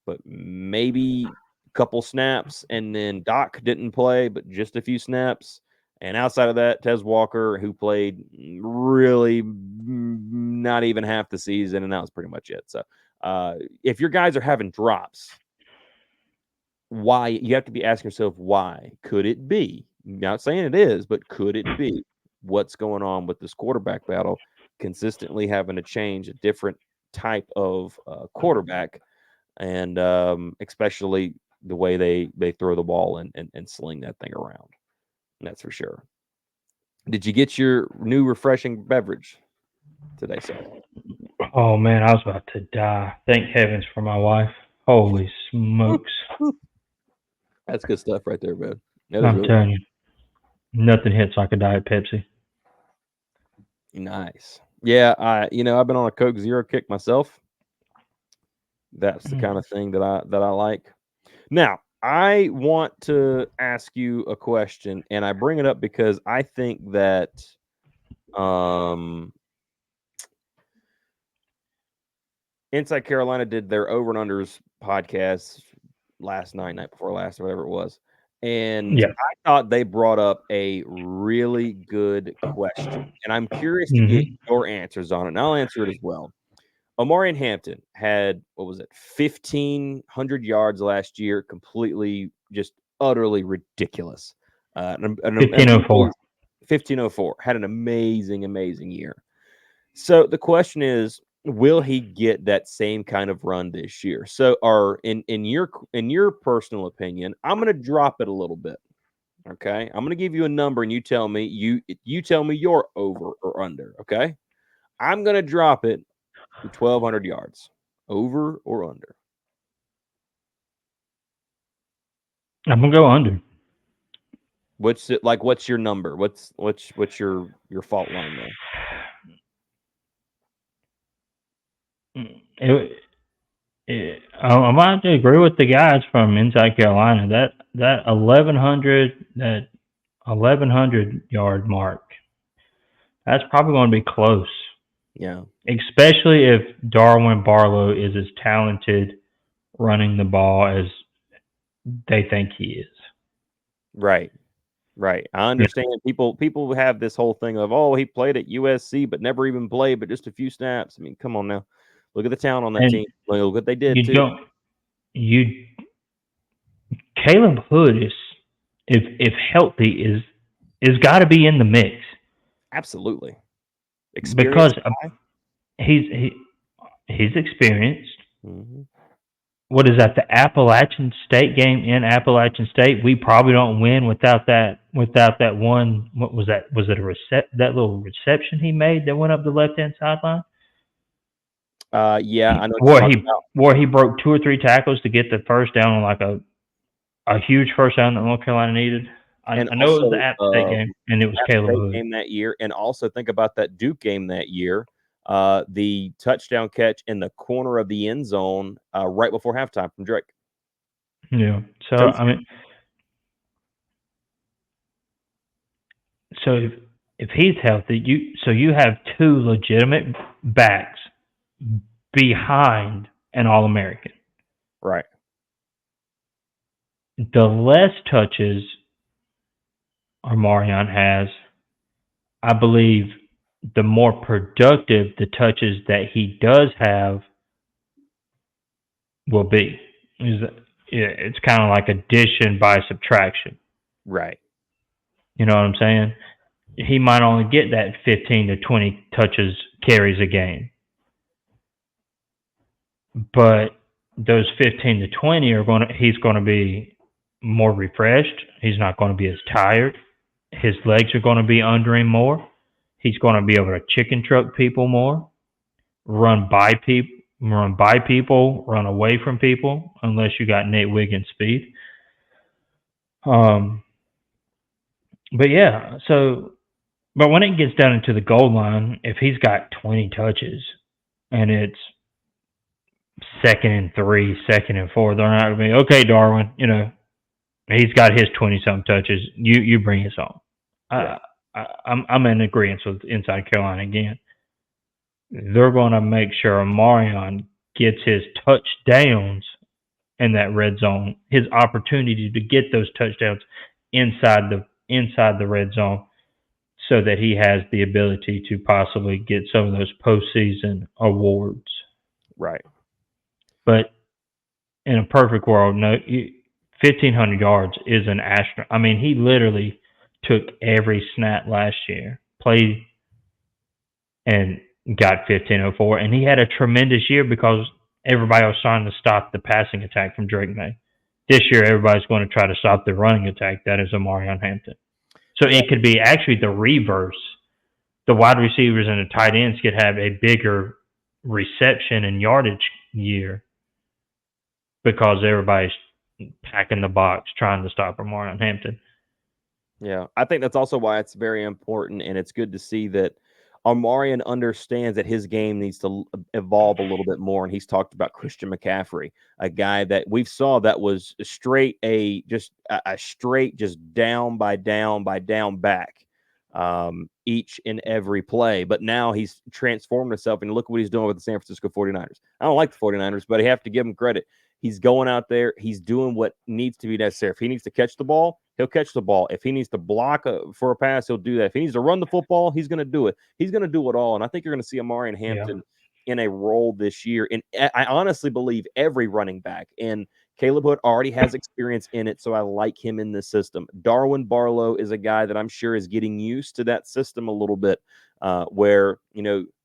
but maybe couple snaps, and then Doc didn't play, but just a few snaps. And outside of that, Tez Walker, who played really not even half the season, and that was pretty much it. So if your guys are having drops, why? You have to be asking yourself, why? Could it be? Not saying it is, but could it be? What's going on with this quarterback battle? Consistently having to change a different type of quarterback, and especially the way they throw the ball and sling that thing around. That's for sure. Did you get your new refreshing beverage today, sir? Oh man, I was about to die. Thank heavens for my wife. Holy smokes! That's good stuff right there, man. That is I'm really telling you, nothing hits like a Diet Pepsi. nice. Yeah, I've been on a Coke Zero kick myself. That's the kind of thing that I like. Now, I want to ask you a question, and I bring it up because I think that um Inside Carolina did their over and unders podcast last night before last, or whatever it was. And Yeah. I thought they brought up a really good question. And I'm curious to get Hmm. your answers on it. And I'll answer it as well. Omarion Hampton had, what was it, 1,500 yards last year, completely, just utterly ridiculous. An 1504. 1504, had an amazing, amazing year. So the question is, will he get that same kind of run this year? So, or in your personal opinion, I'm going to drop it a little bit. Okay, I'm going to give you a number, and you tell me you tell me you're over or under. Okay, I'm going to drop it to 1,200 yards, over or under. I'm gonna go under. What's it like? What's your number? What's your fault line there? It, I might agree with the guys from Inside Carolina. That 1100 yard mark. That's probably going to be close, Yeah, especially if Darwin Barlow is as talented running the ball as they think he is. right. Right. I Yeah. understand people have this whole thing of, oh, he played at USC but never even played but just a few snaps. I mean, come on now. Look at the talent on that And team. Look what they did you too. don't you Caleb Hood is if healthy is got to be in the mix Absolutely. because Experience. he's he's experienced. Mm-hmm. What is that? The Appalachian State game in Appalachian State. We probably don't win without that one. What was that? Was it that little reception he made that went up the left hand sideline? Yeah, I know what you're Where talking he about. where he broke two or three tackles to get the first down on like a huge first down that North Carolina needed. And I know it was the also App State game, and it was App Caleb State Hood. game that year. And also think about that Duke game that year. The touchdown catch in the corner of the end zone right before halftime from Drake. Yeah. So Touchdown. I mean, so if he's healthy, you have two legitimate backs behind an All American. Right. The less touches Armarion has, I believe, the more productive the touches that he does have will be. It's kind of like addition by subtraction. Right. You know what I'm saying? He might only get that 15 to 20 touches carries a game, but those 15 to 20 he's going to be more refreshed. He's not going to be as tired. His legs are going to be under him more. He's going to be able to chicken truck people more, run by people, run away from people, unless you got Nate Wiggins speed. Um, but yeah, but when it gets down into the goal line, if he's got 20 touches and it's 2nd and 3, 2nd and 4, they're not going to be, okay, Darwin, he's got his 20-something touches. You bring us on. Right. I'm in agreement with Inside Carolina again. They're going to make sure Marion gets his touchdowns in that red zone, his opportunity to get those touchdowns inside the red zone, so that he has the ability to possibly get some of those postseason awards. Right. But in a perfect world, no, 1,500 yards is an astro. I mean, he literally took every snap last year, played and got 1504, and he had a tremendous year because everybody was trying to stop the passing attack from Drake May. This year, everybody's going to try to stop the running attack. That is Omarion Hampton. So Yeah. it could be actually the reverse. The wide receivers and the tight ends could have a bigger reception and yardage year because everybody's packing the box trying to stop Omarion Hampton. Yeah, I think that's also why it's very important, and it's good to see that Omarion understands that his game needs to evolve a little bit more. And he's talked about Christian McCaffrey, a guy that we've saw that was straight a straight just down by down back each and every play. But now he's transformed himself, and look what he's doing with the San Francisco 49ers. I don't like the 49ers, but I have to give him credit. He's going out there. He's doing what needs to be necessary. If he needs to catch the ball, he'll catch the ball. If he needs to block for a pass, he'll do that. If he needs to run the football, he's going to do it. He's going to do it all. And I think you're going to see Omarion Hampton in a role this year. And I honestly believe every running back. And Caleb Hood already has experience in it, so I like him in this system. Darwin Barlow is a guy that I'm sure is getting used to that system a little bit, where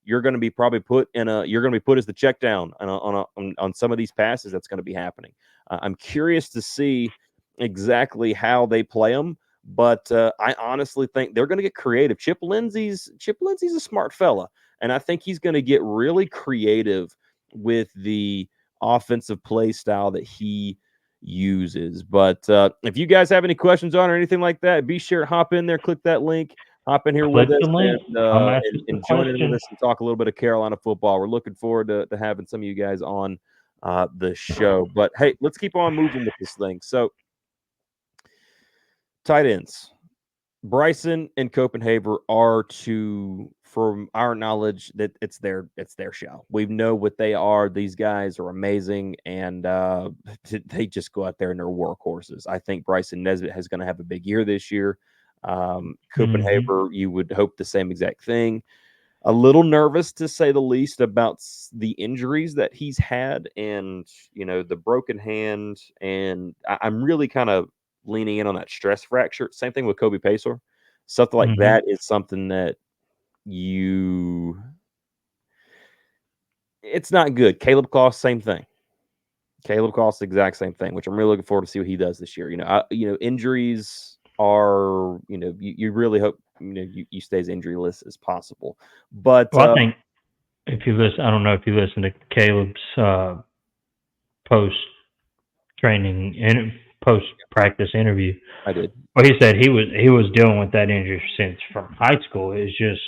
you're going to be probably put as the check down on some of these passes that's going to be happening. I'm curious to see exactly how they play them, but I honestly think they're going to get creative. Chip Lindsey's a smart fella, and I think he's going to get really creative with the offensive play style that he uses. But if you guys have any questions on or anything like that, be sure to hop in there, click that link, hop in here Click with us, the link. Come ask us the and join in with question. us and talk a little bit of Carolina football. We're looking forward to having some of you guys on the show. But hey, let's keep on moving with this thing. So, tight ends. Bryson and Copenhagen are from our knowledge, that it's their show. We know what they are. These guys are amazing, and they just go out there and they're workhorses. I think Bryson Nesbitt is going to have a big year this year. Copenhagen, you would hope the same exact thing. A little nervous, to say the least, about the injuries that he's had, and the broken hand, and I'm really kind of leaning in on that stress fracture. Same thing with Kobe Pacer. Something like that is something that it's not good. Caleb Cost, same thing. Caleb Cost, exact same thing, which I'm really looking forward to see what he does this year. Injuries are, you really hope, you stay as injuryless as possible. But I think if you listen, I don't know if you listen to Caleb's post training and post practice interview. I did. Well, he said he was dealing with that injury since from high school. It's just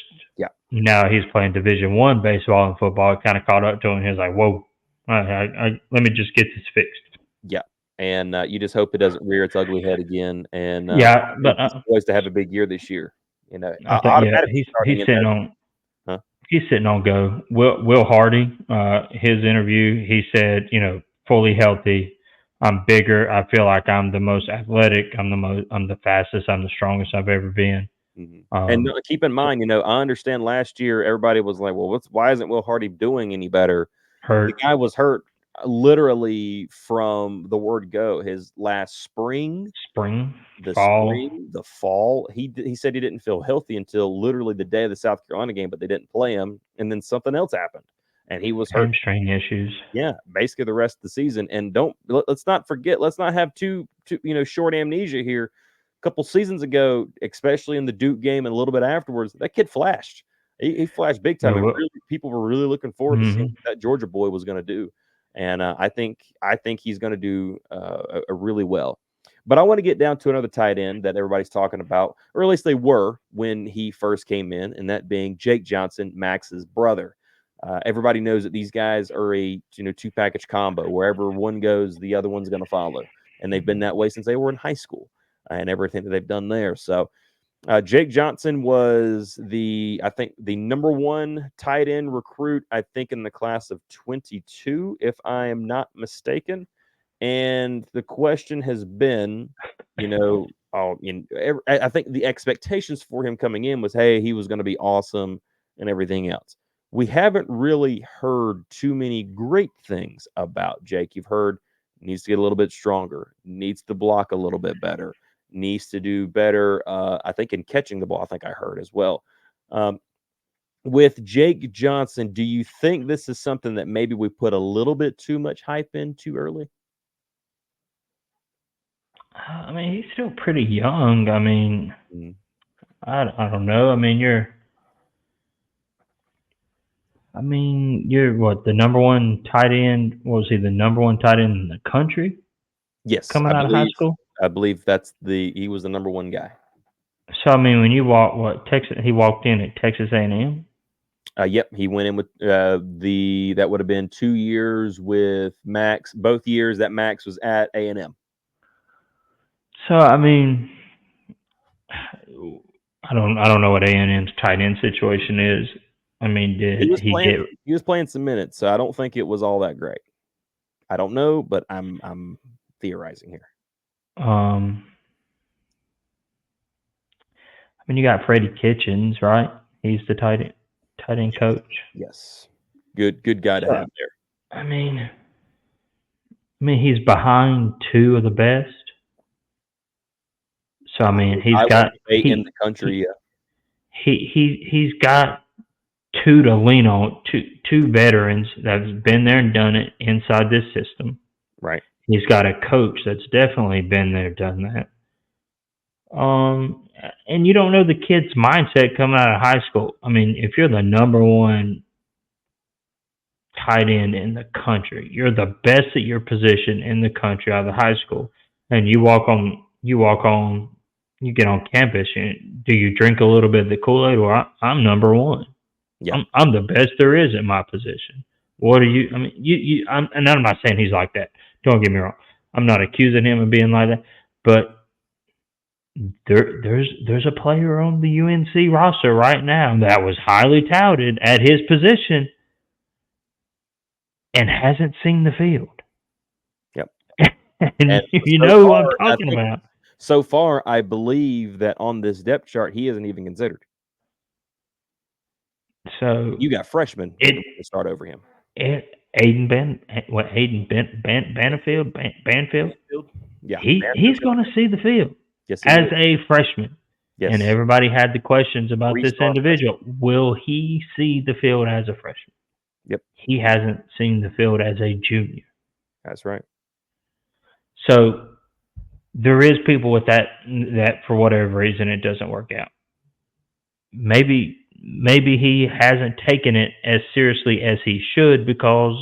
now he's playing Division I baseball and football. It kind of caught up to him. He was like, "Whoa, let me just get this fixed." Yeah, and you just hope it doesn't rear its ugly head again. And but he's poised to have a big year this year. I think automatically starting he's sitting on. Huh? He's sitting on go. Will Hardy, his interview, he said, fully healthy. I'm bigger. I feel like I'm the most athletic. I'm the fastest. I'm the strongest I've ever been. Mm-hmm. And keep in mind, I understand last year everybody was like, well, why isn't Will Hardy doing any better? Hurt. The guy was hurt literally from the word go. His last the fall. He said he didn't feel healthy until literally the day of the South Carolina game, but they didn't play him, and then something else happened, and he was hurt. Hamstring issues. Yeah, basically the rest of the season. And let's not forget, let's not have too short amnesia here. A couple seasons ago, especially in the Duke game and a little bit afterwards, that kid flashed. He flashed big time. People were really looking forward to seeing what that Georgia boy was going to do. And I think he's going to do a really well. But I want to get down to another tight end that everybody's talking about, or at least they were when he first came in, and that being Jake Johnson, Max's brother. Everybody knows that these guys are a two-package combo. Wherever one goes, the other one's going to follow, and they've been that way since they were in high school, and everything that they've done there. So Jake Johnson was I think the number one tight end recruit, I think, in the class of 22, if I am not mistaken. And the question has been, I think the expectations for him coming in was, hey, he was going to be awesome and everything else. We haven't really heard too many great things about Jake. You've heard needs to get a little bit stronger, needs to block a little bit better, needs to do better. I think in catching the ball, I think I heard as well. Um, with Jake Johnson, do you think this is something that maybe we put a little bit too much hype in too early? I mean, he's still pretty young. I mean, Mm. I don't know. You're what, the number one tight end? Was he the number one tight end in the country Yes, coming out of high school? I believe he was the number one guy. So I mean, when you walk, what Texas? He walked in at Texas A&M. Yep, he went in with that would have been 2 years with Max. Both years that Max was at A&M. So I mean, I don't know what A&M's tight end situation is. I mean, He did was he playing get he was playing some minutes, so I don't think it was all that great. I don't know, but I'm theorizing here. um? I mean, you got Freddie Kitchens, right? He's the tight end coach. Yes. Good guy to So have there. I mean, he's behind two of the best. So I mean, I would say in the country, yeah. he's got two to lean on, two veterans that's been there and done it inside this system. Right. He's got a coach that's definitely been there, done that. And you don't know the kid's mindset coming out of high school. I mean, if you're the number one tight end in the country, you're the best at your position in the country out of the high school, and you get on campus. Do you drink a little bit of the Kool Aid? Or I'm number one. Yeah. I'm the best there is at my position. What are you? I mean, and I'm not saying he's like that. Don't get me wrong. I'm not accusing him of being like that, but there's a player on the UNC roster right now that was highly touted at his position and hasn't seen the field. Yep. And And you so know who far, I'm talking about. so far, I believe that on this depth chart, he isn't even considered. So You got freshmen it, getting to start over him. Banfield, Banfield, Yeah. he's going to see the field Yes, he as will. a freshman. And Yes. everybody had the questions about this Three-star freshman. individual. Will he see the field as a freshman? Yep. He hasn't seen the field as a junior. That's right. So there is people with that for whatever reason it doesn't work out. Maybe he hasn't taken it as seriously as he should because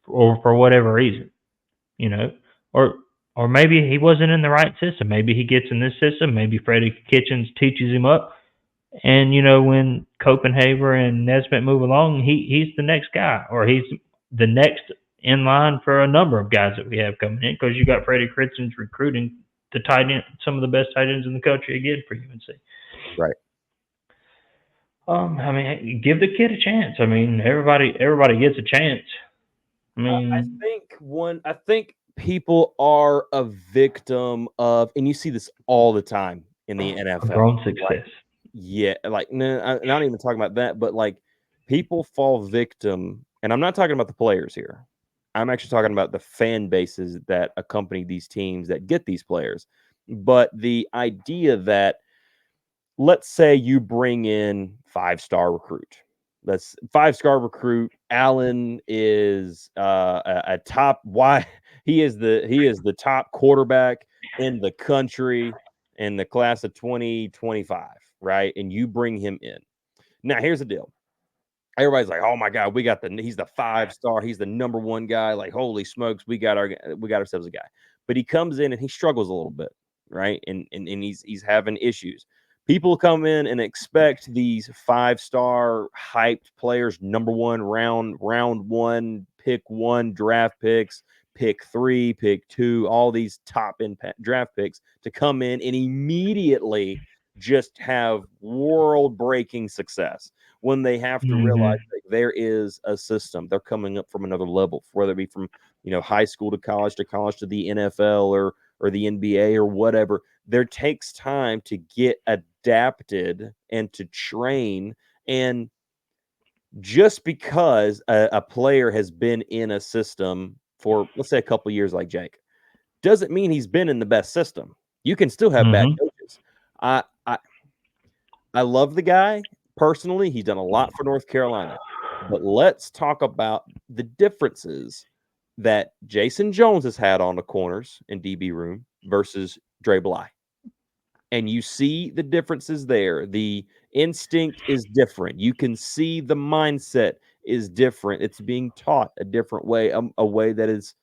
or for whatever reason, you know, or maybe he wasn't in the right system. Maybe he gets in this system. Maybe Freddie Kitchens teaches him up, and when Copenhagen and Nesbitt move along, he's the next guy, or he's the next in line for a number of guys that we have coming in because you got Freddie Kitchens recruiting the tight end, some of the best tight ends in the country again for UNC. Right. I mean, give the kid a chance. I mean, everybody gets a chance. I mean, I think people are a victim of, and you see this all the time in the a NFL. grown Like, success. yeah, like no, I'm not even talking about that, but like people fall victim, and I'm not talking about the players here. I'm actually talking about the fan bases that accompany these teams that get these players. But the idea that, let's say you bring in 5-star recruit. Let's 5-star recruit. Allen is a top why he is the top quarterback in the country in the class of 2025, right? And you bring him in. Now here's the deal. Everybody's like, "Oh my God, he's the 5-star, he's the number one guy. Like, holy smokes, we got ourselves a guy." But he comes in and he struggles a little bit, right? And he's having issues. People come in and expect these 5-star hyped players, number one round one, pick one draft picks, pick three, pick two, all these top impact draft picks to come in and immediately just have world breaking success when they have to realize Mm-hmm. that there is a system. They're coming up from another level, whether it be from high school to college to the NFL or the NBA or whatever. There takes time to get adapted and to train. And just because a player has been in a system for, let's say, a couple years, like Jake, doesn't mean he's been in the best system. You can still have bad Mm-hmm. coaches. I, I I love the guy personally. He's done a lot for North Carolina. But let's talk about the differences that Jason Jones has had on the corners in DB room versus Dre Bly. And you see the differences there. The instinct is different. You can see the mindset is different. It's being taught a different way, a way that is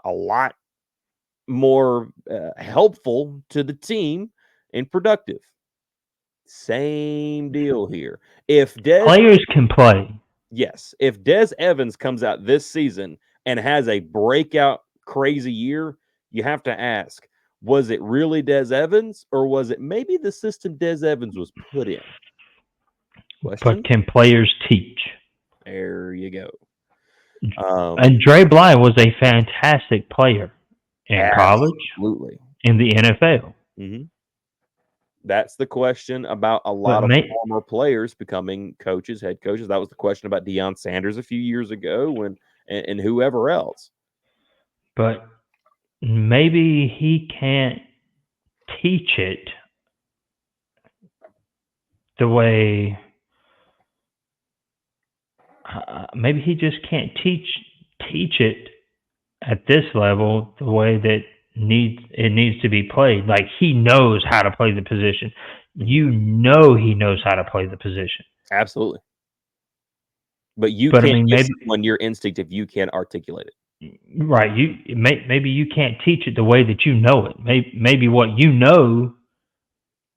a lot more helpful to the team and productive. Same deal here. If Des Players can play. Yes, if Des Evans comes out this season and has a breakout crazy year, you have to ask, was it really Des Evans or was it maybe the system Des Evans was put in? But Question. can players teach? There you go. And Dre Bly was a fantastic player in college, Absolutely. in the NFL. hmm That's the question about a But lot of former players becoming coaches, head coaches. That was the question about Deion Sanders a few years ago and whoever else. but maybe he can't teach it the way. Maybe he just can't teach it at this level the way that needs to be played. Like he knows how to play the position. Mhm. You know he knows how to play the position. Absolutely. But you But I can't mean, give maybe someone your instinct if you can't articulate it. right. Maybe you can't teach it the way that you know it. Maybe what you know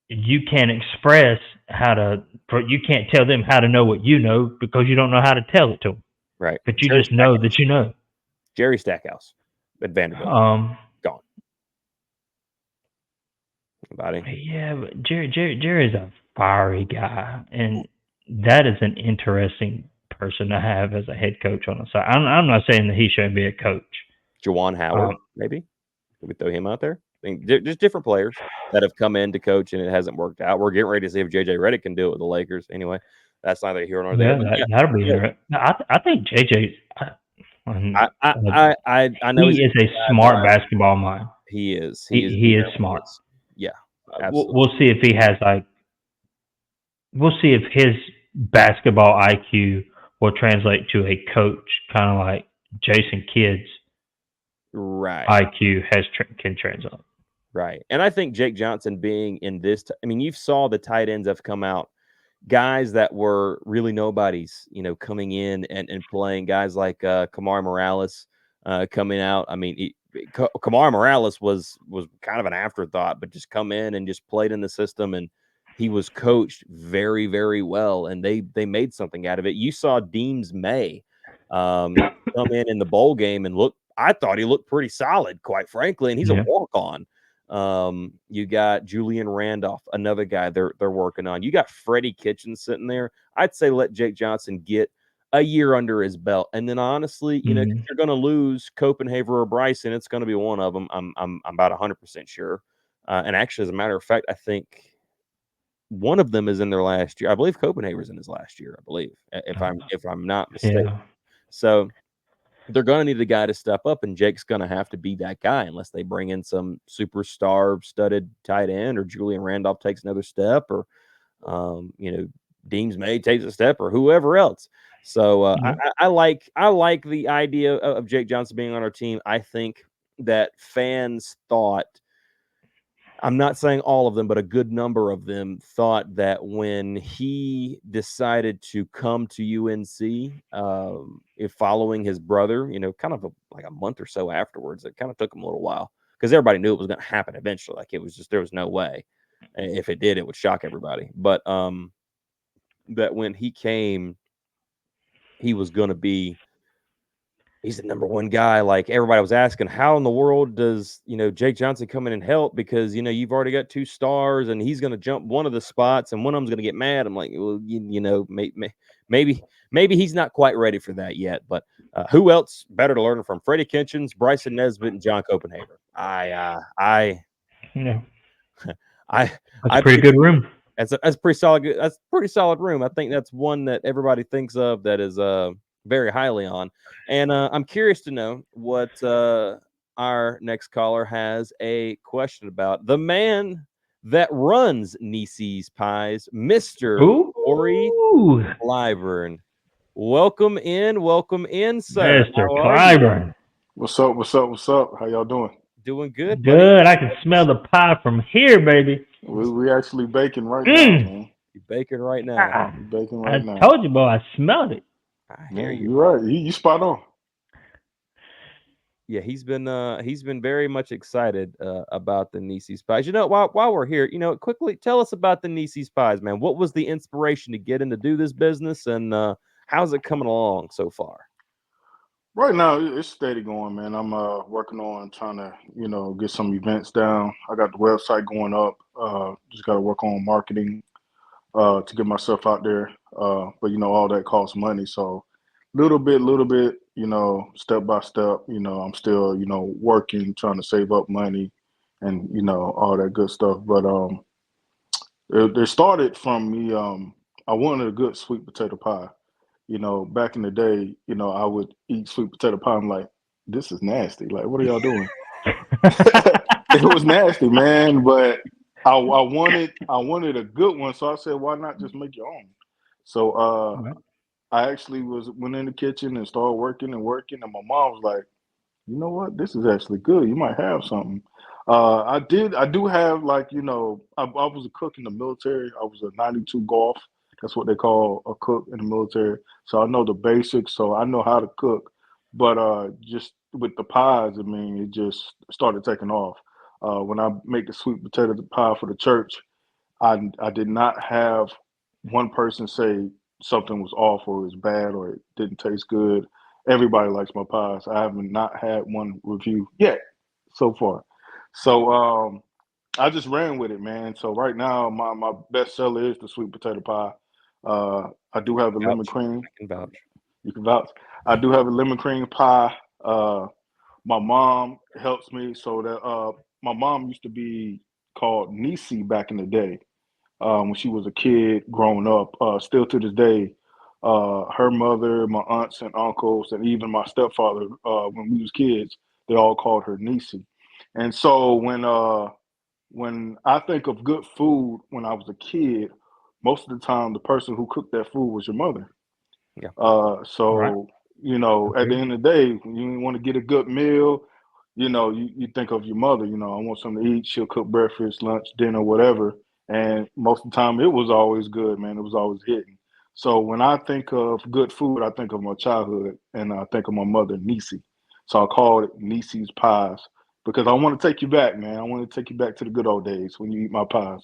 you can't express how to. You can't tell them how to know what you know because you don't know how to tell it to them. Right. But you just know that you know. Jerry Stackhouse at Vanderbilt. Um, Gone. Buddy. Yeah, but Jerry's a fiery guy, and that is an interesting person to have as a head coach on the side. I'm not saying that he shouldn't be a coach. Jawan Howard, Um, maybe. Could we throw him out there? I mean, just different players that have come in to coach and it hasn't worked out. We're getting ready to see if JJ Redick can do it with the Lakers. Anyway, that's neither here nor there. yeah, But yeah, that'll be yeah, interesting. I think JJ, I know he's he a is good a guy, but smart basketball mind. he is. He is. He He is definitely smart. is. Yeah, We'll absolutely. see if he has like. We'll see if his basketball IQ will translate to a coach, kind of like Jason Kidd's Right. IQ can translate. Right. And I think Jake Johnson being in this, I mean, you saw the tight ends have come out, guys that were really nobodies, coming in and playing, guys like Kamar Morales coming out. I mean, Kamar Morales was kind of an afterthought, but just come in and just played in the system, and he was coached very, very well, and they made something out of it. You saw Deems May come in the bowl game and look. I thought he looked pretty solid, quite frankly, and he's a Yeah. walk on. You got Julian Randolph, another guy they're working on. You got Freddie Kitchens sitting there. I'd say let Jake Johnson get a year under his belt, and then honestly, if Mhm. you're going to lose Copenhaver or Bryson, it's going to be one of them. I'm about 100% sure. And actually, as a matter of fact, I think one of them is in their last year. I believe Copenhaver's in his last year. I believe, if I'm not mistaken. Yeah. So they're going to need a guy to step up, and Jake's going to have to be that guy unless they bring in some superstar studded tight end or Julian Randolph takes another step or, Deems May takes a step or whoever else. So Yeah. I like the idea of Jake Johnson being on our team. I think that fans thought, I'm not saying all of them, but a good number of them thought that when he decided to come to UNC, if following his brother, kind of like a month or so afterwards, it kind of took him a little while because everybody knew it was going to happen eventually. Like it was just there was no way. If it did, it would shock everybody. But that when he came, he was going to be he's the number one guy. Like everybody was asking, how in the world does Jake Johnson come in and help? Because you've already got 2 stars, and he's going to jump one of the spots, and one of them's going to get mad. I'm like, well, maybe he's not quite ready for that yet. But who else better to learn from? Freddie Kitchens, Bryson Nesbitt, and John Copenhagen. Yeah, I that's I a pretty think good room. that's pretty solid. That's pretty solid room. I think that's one that everybody thinks of that is very highly on. And I'm curious to know what our next caller has a question about. The man that runs Niecy's Pies, Mr. Corey Ooh, Clyburn. Welcome in, sir. Mr. How are you? Clyburn. What's up? What's up? What's up? How y'all doing? Doing good, buddy. Good. I can smell the pie from here, baby. We actually baking right now, Mm. man. You baking right now. Ah, We baking I right now. told you, boy. I smelled it. I hear Yeah, you. you're right. You spot on. Yeah, he's been very much excited about the Niecy's Pies. While we're here, quickly tell us about the Niecy's Pies, man. What was the inspiration to get into do this business, and how's it coming along so far? Right now, it's steady going, man. I'm working on trying to, get some events down. I got the website going up. Just got to work on marketing to get myself out there. But all that costs money, so little bit, step by step. I'm still, working, trying to save up money, and all that good stuff. But it started from me. I wanted a good sweet potato pie. Back in the day, I would eat sweet potato pie. I'm like, this is nasty. Like, what are y'all doing? It was nasty, man. But I wanted a good one, so I said, why not just make your own? So Right. I actually went in the kitchen and started working and working, and my mom was like, you know what? This is actually good. You might have something. I do have, like, I was a cook in the military. I was a 92 golf. That's what they call a cook in the military. So I know the basics. So I know how to cook. But just with the pies, I mean, it just started taking off. When I make the sweet potato pie for the church, I did not have one person say something was off or it was bad or it didn't taste good. Everybody likes my pies. I haven't not had one review yet so far. So I just ran with it, man. So right now my best seller is the sweet potato pie. I do have a lemon Vouch. cream. I can vouch. You can vouch. I do have a lemon cream pie. My mom helps me so that my mom used to be called Nisi back in the day when she was a kid growing up. Still to this day, her mother, my aunts and uncles, and even my stepfather, when we was kids, they all called her Nisi. And so when I think of good food when I was a kid, most of the time the person who cooked that food was your mother. Yeah. Right. So at the Agreed. end of the day, when you want to get a good meal, you think of your mother. I want something to eat. She'll cook breakfast, lunch, dinner, whatever. And most of the time, it was always good, man. It was always hitting. So when I think of good food, I think of my childhood, and I think of my mother, Nisi. So I call it Nisi's Pies because I want to take you back, man. I want to take you back to the good old days when you eat my pies.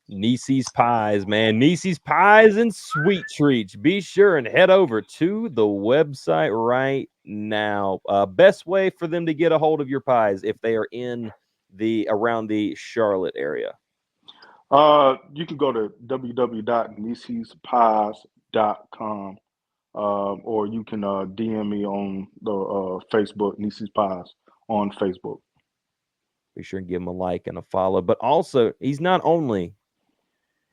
Niecy's Pies, man. Niecy's Pies and Sweet Treats. Be sure and head over to the website right now. Best way for them to get a hold of your pies if they are in the around the Charlotte area. You can go to www.nisiespies.com, or you can DM me on the Facebook, Nisie's Pies on Facebook. Be sure and give him a like and a follow. But also, he's not only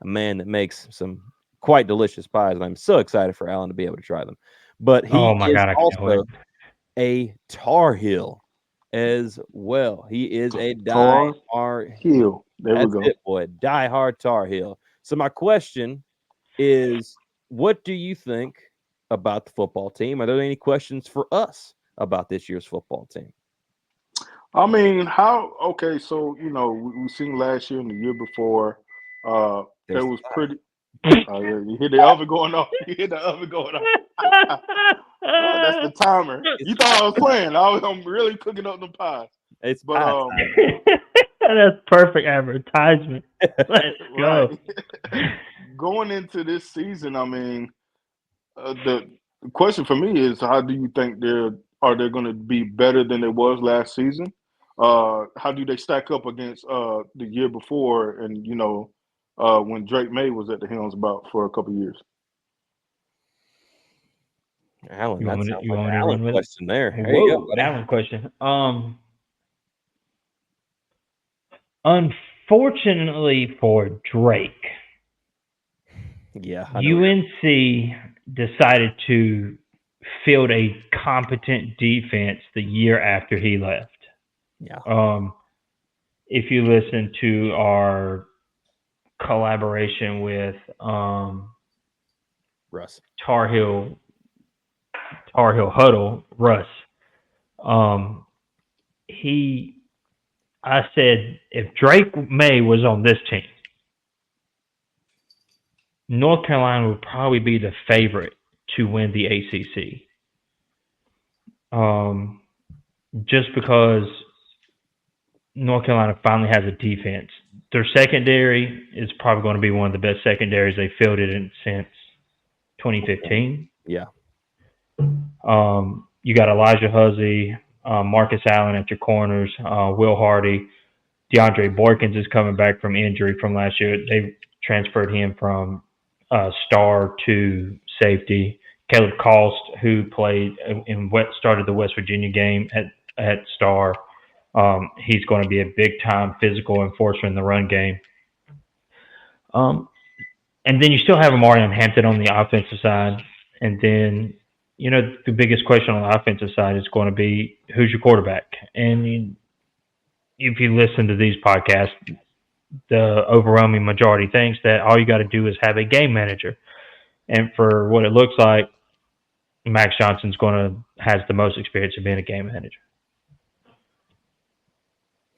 a man that makes some quite delicious pies, and I'm so excited for Alan to be able to try them. But Oh he my is God, I can't wait. also a Tar Heel as well. He is a Tar die-hard. Heel. There we That's go. it, boy. Die-hard Tar Heel. So my question is, what do you think about the football team? Are there any questions for us about this year's football team? I mean, how? Okay, so we seen last year and the year before. It There's the was tie. pretty. Yeah, you hear the oven going off. You hear the oven going off. Oh, that's the timer. It's You thought I was playing. I'm really cooking up the pies. it's But pie time. That's perfect advertisement. Let's right. go. Going into this season, I mean, the the question for me is, how do you think they going to be better than they was last season? How do they stack up against the year before, and when Drake May was at the helms about for a couple years? Alan, You want that me to sounds you like want an me to Alan run with it? question there. There you go, Whoa, buddy. Alan question. Unfortunately for Drake, Yeah, I know. UNC decided to field a competent defense the year after he left. Yeah, If you listen to our collaboration with Russ. Tar Heel Huddle, Russ, um, I said if Drake May was on this team, North Carolina would probably be the favorite to win the ACC. Just because North Carolina finally has a defense. Their secondary is probably going to be one of the best secondaries they fielded in since 2015. Yeah. You got Elijah Huzzy, Marcus Allen at your corners, Will Hardy. DeAndre Boykins is coming back from injury from last year. They transferred him from star to safety. Caleb Cost, who played started the West Virginia game at star. He's going to be a big time physical enforcer in the run game. And then you still have Amarion Hampton on the offensive side. And then, the biggest question on the offensive side is going to be who's your quarterback? And if you listen to these podcasts, the overwhelming majority thinks that all you got to do is have a game manager. And for what it looks like, Max Johnson's has the most experience of being a game manager.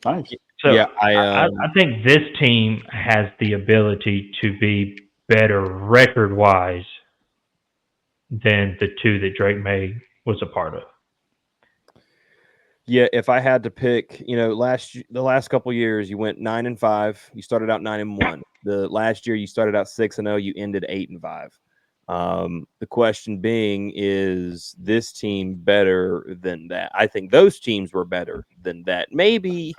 Nice. So Yeah, I think this team has the ability to be better record-wise than the two that Drake May was a part of. Yeah, if I had to pick, the last couple of years, you went 9-5. You started out 9-1. The last year, you started out 6-0. You ended 8-5. The question being, is this team better than that? I think those teams were better than that. Maybe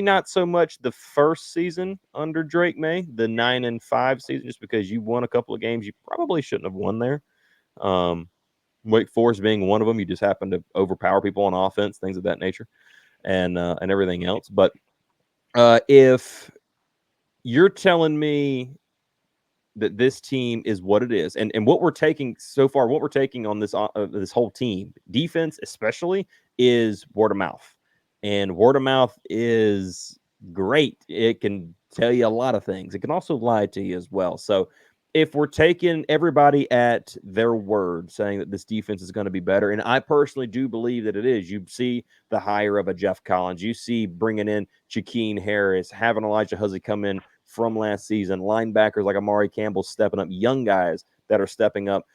not so much the first season under Drake May, the 9-5 season, just because you won a couple of games you probably shouldn't have won there. Wake Forest being one of them, you just happen to overpower people on offense, things of that nature, and everything else. But if you're telling me that this team is what it is, and what we're taking so far, what we're taking on this whole team, defense especially, is word of mouth, and word of mouth is great. It can tell you a lot of things. It can also lie to you as well. So if we're taking everybody at their word, saying that this defense is going to be better, and I personally do believe that it is. You see the hire of a Jeff Collins. You see bringing in Shaquem Harris, having Elijah Huzzy come in from last season, linebackers like Amari Campbell stepping up, young guys that are stepping up,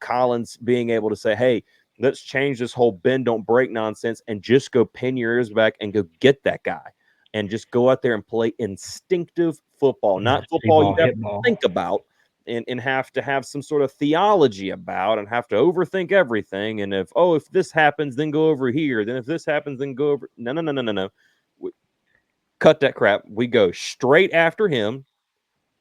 Collins being able to say, hey, let's change this whole bend, don't break nonsense and just go pin your ears back and go get that guy and just go out there and play instinctive football, not football you have to think about and have to have some sort of theology about and have to overthink everything. And if this happens, then go over here. Then if this happens, then go over. No. Cut that crap. We go straight after him.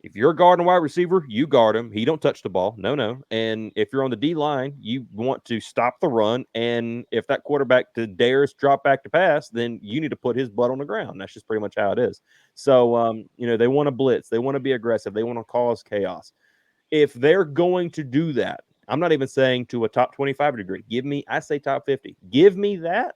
If you're guarding a wide receiver, you guard him. He don't touch the ball. No. And if you're on the D line, you want to stop the run. And if that quarterback dares drop back to pass, then you need to put his butt on the ground. That's just pretty much how it is. So, they want to blitz. They want to be aggressive. They want to cause chaos. If they're going to do that, I'm not even saying to a top 25 degree. I say top 50. Give me that.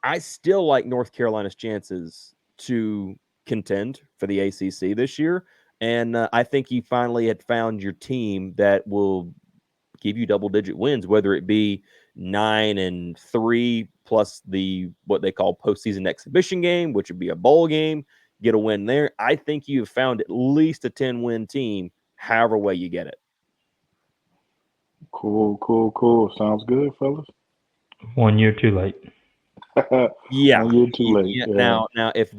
I still like North Carolina's chances to contend for the ACC this year. And I think you finally had found your team that will give you double-digit wins, whether it be 9-3 plus what they call postseason exhibition game, which would be a bowl game, get a win there. I think you have found at least a 10-win team, however way you get it. Cool. Sounds good, fellas. 1 year too late. Yeah. 1 year too late. Yeah. Yeah. Now, if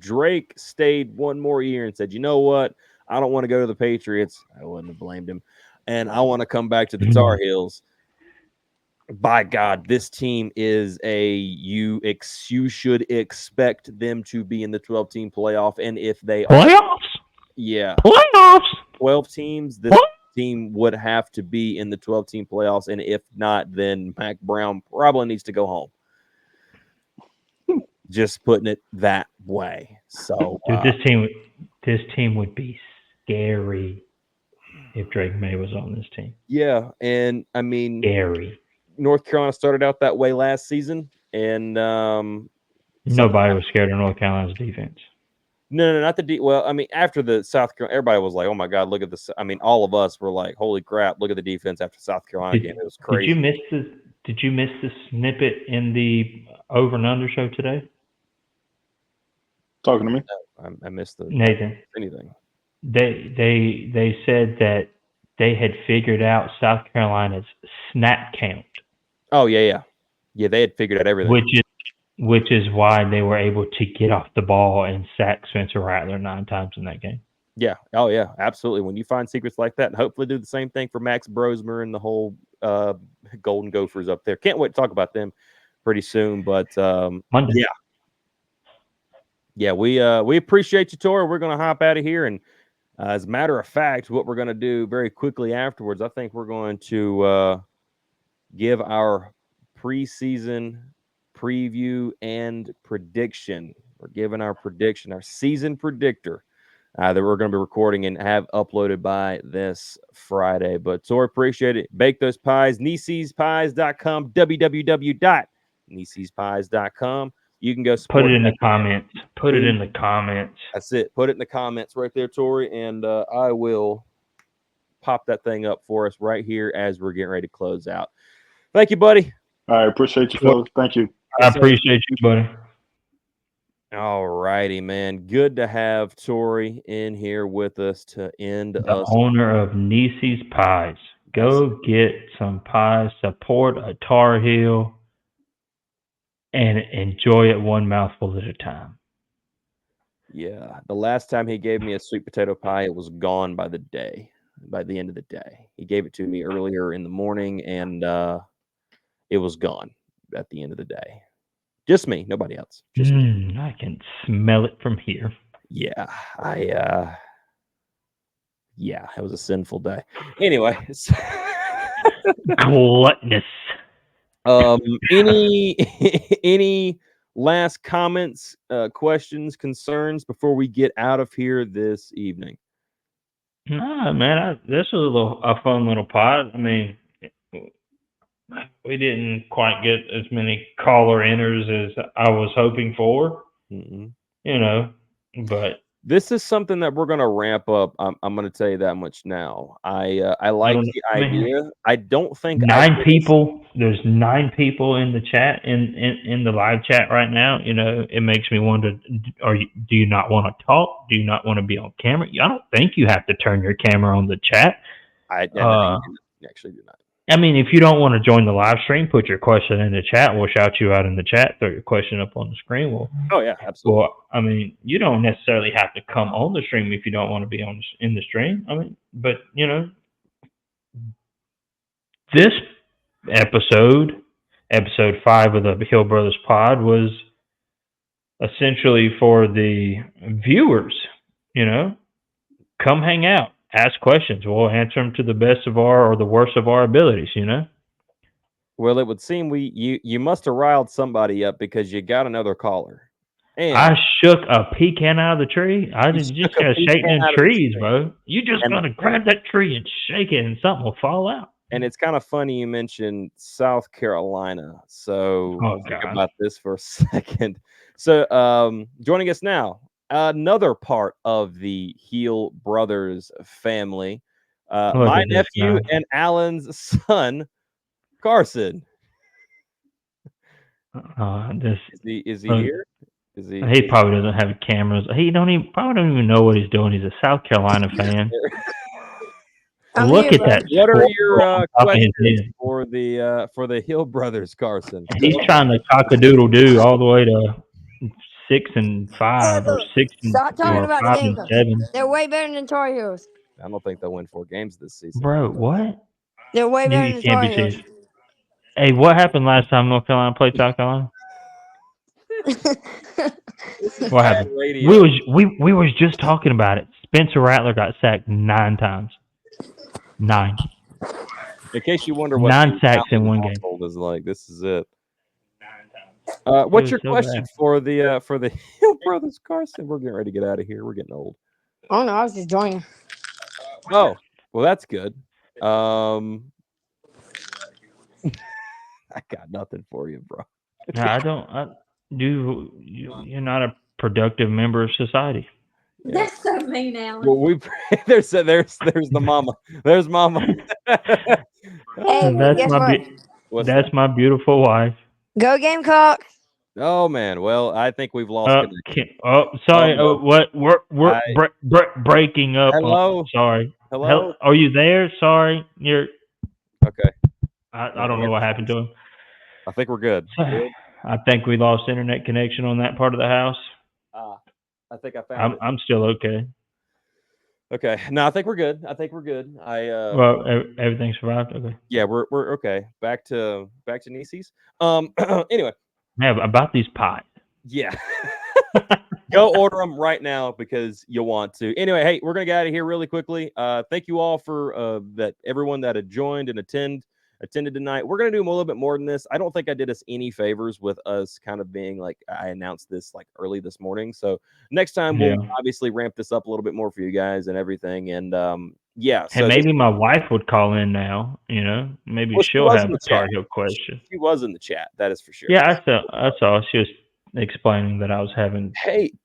Drake stayed one more year and said, you know what, I don't want to go to the Patriots, I wouldn't have blamed him. And I want to come back to the Tar Heels. By God, this team is you should expect them to be in the 12-team playoff. And if they are, playoffs, playoffs, 12 teams, this team would have to be in the 12-team playoffs. And if not, then Mac Brown probably needs to go home. Just putting it that way. So dude, this team would be scary if Drake May was on this team. yeah, and I mean, Scary. North Carolina started out that way last season, and nobody was scared of North Carolina's defense. No, not the well. I mean, after the South Carolina, everybody was like, "Oh my God, look at this!" I mean, all of us were like, "Holy crap, look at the defense after South Carolina game." It was crazy. Did you miss the snippet in the Over and Under show today? Talking to me? No, I missed Nathan. Anything. They said that they had figured out South Carolina's snap count. Oh yeah. They had figured out everything. Which is why they were able to get off the ball and sack Spencer Rattler 9 times in that game. Yeah. Oh yeah, absolutely. When you find secrets like that, and hopefully do the same thing for Max Brosmer and the whole Golden Gophers up there. Can't wait to talk about them pretty soon. But Monday. Yeah, we appreciate you, Tori. We're gonna hop out of here, and as a matter of fact, what we're gonna do very quickly afterwards, I think we're going to give our preseason preview and prediction. We're giving our prediction, our season predictor that we're going to be recording and have uploaded by this Friday. But Tori, appreciate it. Bake those pies, NisisPies.com, www.NisisPies.com. You can go put it in the comments. Put it in the comments. That's it. Put it in the comments right there, Tori, and I will pop that thing up for us right here as we're getting ready to close out. Thank you, buddy. I appreciate you, fellas. Thank you. I appreciate you, buddy. All righty, man. Good to have Tori in here with us to end the owner of Nisi's Pies. Go get some pies, support a Tar Heel, and enjoy it one mouthful at a time. Yeah. The last time he gave me a sweet potato pie, it was gone by the end of the day. He gave it to me earlier in the morning, and it was gone at the end of the day. Just me, nobody else. Just me. I can smell it from here. Yeah, yeah, it was a sinful day. Anyway, gluttonous. Any last comments, questions, concerns before we get out of here this evening? Nah, man, this was a fun little pod. I mean, we didn't quite get as many caller enters as I was hoping for. Mm-hmm. You know, but this is something that we're going to ramp up. I'm going to tell you that much now. I like the idea. I don't think 9 people. There's 9 people in the chat in the live chat right now. You know, it makes me wonder: do you not want to talk? Do you not want to be on camera? I don't think you have to turn your camera on the chat. I actually do not. I mean, if you don't want to join the live stream, put your question in the chat. We'll shout you out in the chat. Throw your question up on the screen. Oh yeah, absolutely. Well, I mean, you don't necessarily have to come on the stream if you don't want to be in the stream. I mean, but you know, this episode 5 of the Hill Brothers Pod, was essentially for the viewers. You know, come hang out. Ask questions. We'll answer them to the best of our or the worst of our abilities, you know? Well, it would seem you must have riled somebody up because you got another caller. And I shook a pecan out of the tree. I just gotta shake them trees, bro. You just gotta grab that tree and shake it and something will fall out. And it's kind of funny you mentioned South Carolina. So think about this for a second. So joining us now, another part of the Heel Brothers family, my nephew and Alan's son, Carson. Is he here? He probably doesn't have cameras. He probably don't even know what he's doing. He's a South Carolina fan. Look at that. What are your questions for the Hill Brothers, Carson? He's trying to cock-a-doodle-doo all the way to 6-5 or 6 Stop talking about the Gamecocks. 7. They're way better than Tar Heels. I don't think they'll win 4 games this season. Bro, what? They're way better You than the can't Tar be Heels. serious. Hey, what happened last time North Carolina played South Carolina? This is What bad happened? radio. We was just talking about it. Spencer Rattler got sacked 9 times. 9. In case you wonder what 9 the sacks in Allen one game. household is like, this is it. 9 times. It What's was your so question bad. for the Hill Brothers, Carson? We're getting ready to get out of here. We're getting old. Oh no, I was just joining. Oh, well, that's good. I got nothing for you, bro. No, I don't. You're not a productive member of society. Yeah. That's so mean, Alan. Well, there's the mama. There's mama. Hey, That's guess my what? What's that's that? my beautiful wife. Go Gamecocks! Oh man. Well, I think we've lost connection. Sorry. no. What? We're I, breaking up. hello. Sorry. Hello. Are you there? Sorry. You're. Okay. I don't know what happened to him. I think we're good. Good. I think we lost internet connection on that part of the house. I think I found it. I'm still okay. Okay. No, I think we're good. I think we're good. Well, everything survived. Okay. Yeah, we're okay. Back to Nieces. Anyway. Yeah, about these pies. Yeah. Go order them right now because you want to. Anyway, hey, we're gonna get out of here really quickly. Thank you all for everyone that had joined and attended tonight. We're gonna do a little bit more than this. I don't think I did us any favors with us kind of being like I announced this like early this morning. So next time we'll obviously ramp this up a little bit more for you guys and everything. And yeah. Hey, so maybe my wife would call in now. Maybe she'll have a Tar Heel question. She was in the chat. That is for sure. Yeah, I saw. She was explaining that I was having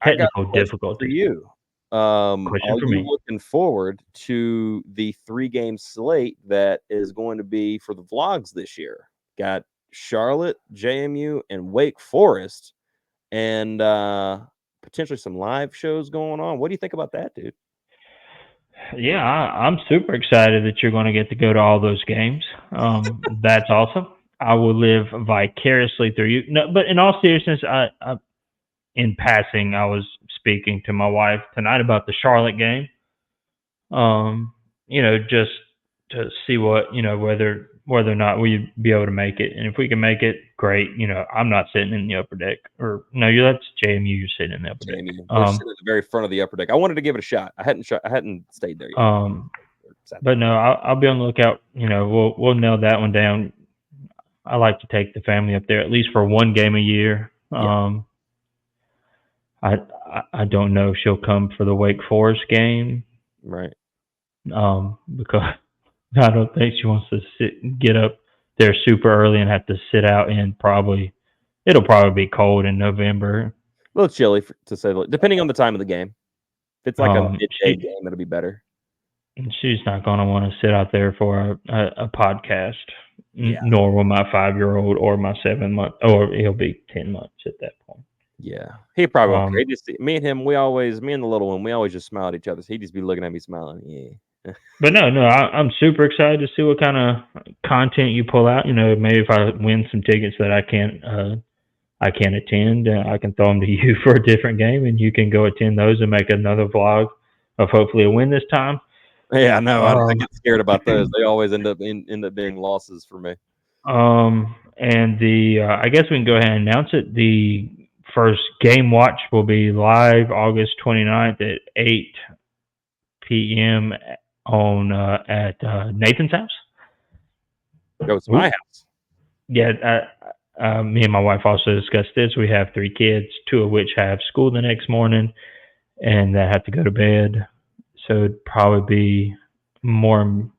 technical difficulties. For you. Are you looking forward to the 3-game slate that is going to be for the vlogs this year? Got Charlotte, JMU, and Wake Forest, and potentially some live shows going on. What do you think about that, dude? Yeah, I'm super excited that you're going to get to go to all those games. That's awesome. I will live vicariously through you. No, but in all seriousness, in passing, I was speaking to my wife tonight about the Charlotte game. Just to see what, whether or not we'd be able to make it. And if we can make it, great. I'm not sitting in the upper deck. Or no, that's JMU. You're sitting in the upper deck. We're sitting at the very front of the upper deck. I wanted to give it a shot. I hadn't stayed there yet. But no, I'll be on the lookout. We'll nail that one down. I like to take the family up there at least for one game a year. Yeah. I don't know if she'll come for the Wake Forest game. Right. Because I don't think she wants to get up there super early and have to sit out in it'll probably be cold in November. A little chilly to say, depending on the time of the game. If it's like a midday game, it'll be better. And she's not going to want to sit out there for a podcast. Yeah. Nor will my 5-year-old or my 7-month, or he'll be 10 months at that point. Yeah, he probably won't. Me and him, me and the little one, we always just smile at each other. So he'd just be looking at me smiling. Yeah. But no, I'm super excited to see what kind of content you pull out. Maybe if I win some tickets that I can't attend, I can throw them to you for a different game, and you can go attend those and make another vlog of hopefully a win this time. Yeah, no, I get scared about those. They always end up being losses for me. And I guess we can go ahead and announce it. The first game watch will be live August 29th at 8 p.m. on at Nathan's house. Go to my house. Yeah, me and my wife also discussed this. We have 3 kids, 2 of which have school the next morning, and that have to go to bed. So it'd probably be more.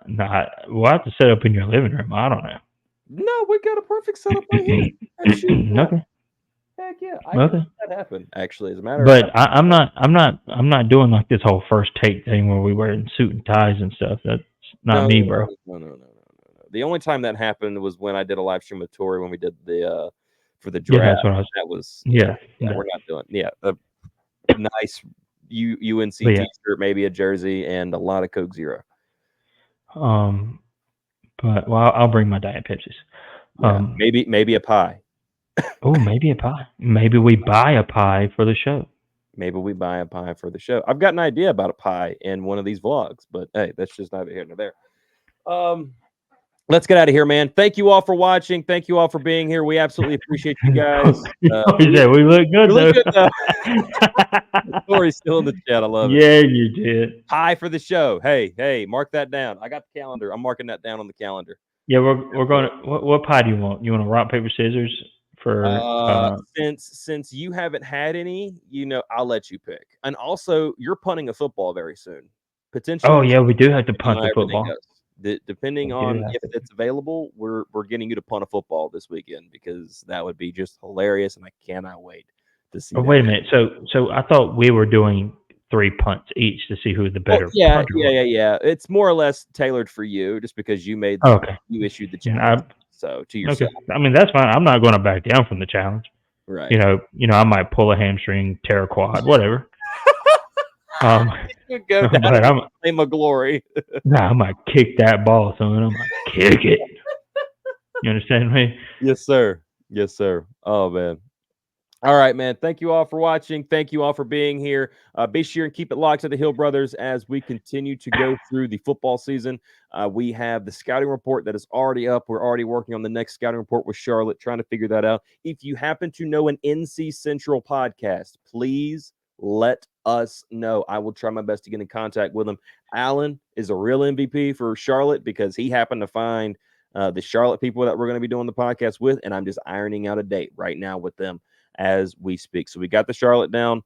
We'll have to set up in your living room. I don't know. No, we got a perfect setup right here. Okay. Heck yeah, I can make that happen. Actually, as a matter. But I'm not doing like this whole first take thing where we wear suit and ties and stuff. That's not me, bro. No. The only time that happened was when I did a live stream with Tori when we did the for the draft. Yeah, that's what that was. Yeah, we're not doing. Yeah, a nice UNC T-shirt, maybe a jersey, and a lot of Coke Zero. But I'll bring my Diet Pepsis. Maybe a pie. Oh, maybe a pie. Maybe we buy a pie for the show. maybe we buy a pie for the show. I've got an idea about a pie in one of these vlogs, but hey, that's just neither here nor there. Let's get out of here, man. Thank you all for watching. Thank you all for being here. We absolutely appreciate you guys. We look good, We though. look good, though. Corey's still in the chat. I love it. Yeah, you did. Pie for the show. Hey, mark that down. I got the calendar. I'm marking that down on the calendar. Yeah, we're going to. What pie do you want? You want a rock, paper, scissors for? Since you haven't had any, I'll let you pick. And also, you're punting a football very soon. Potentially. Oh yeah, we do have to punt the everything football. goes. Depending on if it's available, we're getting you to punt a football this weekend because that would be just hilarious, and I cannot wait to see. Oh, wait a minute. So I thought we were doing 3 punts each to see who the better punter was. Yeah. It's more or less tailored for you, just because you made you issued the challenge. So to yourself. Okay. I mean, that's fine. I'm not going to back down from the challenge. Right. You know, I might pull a hamstring, tear a quad, whatever. You go down in the name of glory. Nah, I might kick that ball, son. I'm like, kick it. You understand me? Yes, sir. Yes, sir. Oh man. All right, man. Thank you all for watching. Thank you all for being here. Be sure and keep it locked to the Hill Brothers as we continue to go through the football season. We have the scouting report that is already up. We're already working on the next scouting report with Charlotte, trying to figure that out. If you happen to know an NC Central podcast, please let us know. I will try my best to get in contact with them. Alan is a real MVP for Charlotte because he happened to find the Charlotte people that we're going to be doing the podcast with, and I'm just ironing out a date right now with them as we speak. So we got the Charlotte down.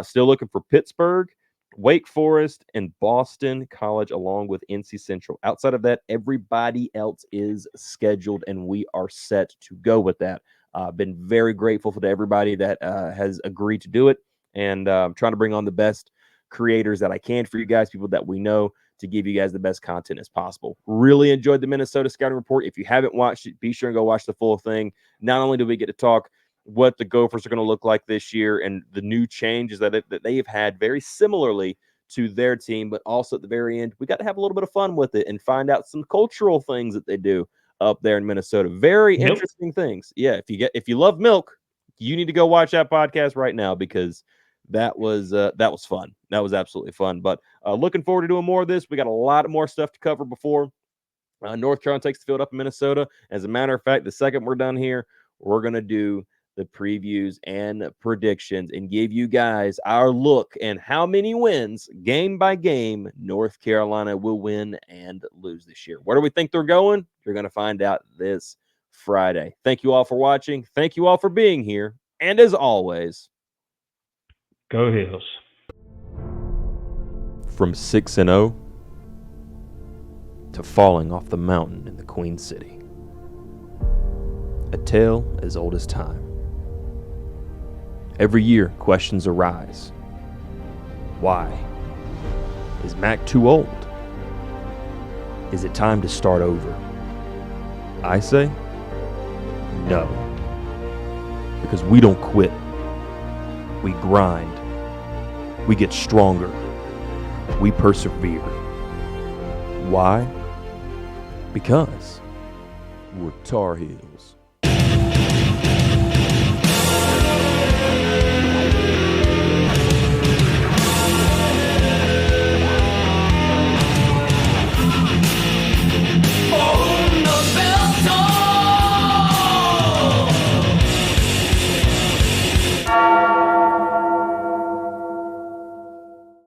Still looking for Pittsburgh, Wake Forest, and Boston College, along with NC Central. Outside of that, everybody else is scheduled, and we are set to go with that. Been very grateful for everybody that has agreed to do it, and I'm trying to bring on the best creators that I can for you guys, people that we know, to give you guys the best content as possible. Really enjoyed the Minnesota Scouting Report. If you haven't watched it, be sure and go watch the full thing. Not only do we get to talk what the Gophers are going to look like this year and the new changes that they've had very similarly to their team, but also at the very end, we got to have a little bit of fun with it and find out some cultural things that they do up there in Minnesota. Very interesting things. Yeah, if you love milk, you need to go watch that podcast right now because that was fun. That was absolutely fun. But looking forward to doing more of this. We got a lot more stuff to cover before North Carolina takes the field up in Minnesota. As a matter of fact, the second we're done here, we're going to do the previews and predictions and give you guys our look and how many wins, game by game, North Carolina will win and lose this year. Where do we think they're going? You're going to find out this Friday. Thank you all for watching. Thank you all for being here. And as always, go Hills. From 6-0 to falling off the mountain in the Queen City. A tale as old as time. Every year, questions arise. Why? Is Mac too old? Is it time to start over? I say, no. Because we don't quit. We grind. We get stronger. We persevere. Why? Because we're Tar Heels.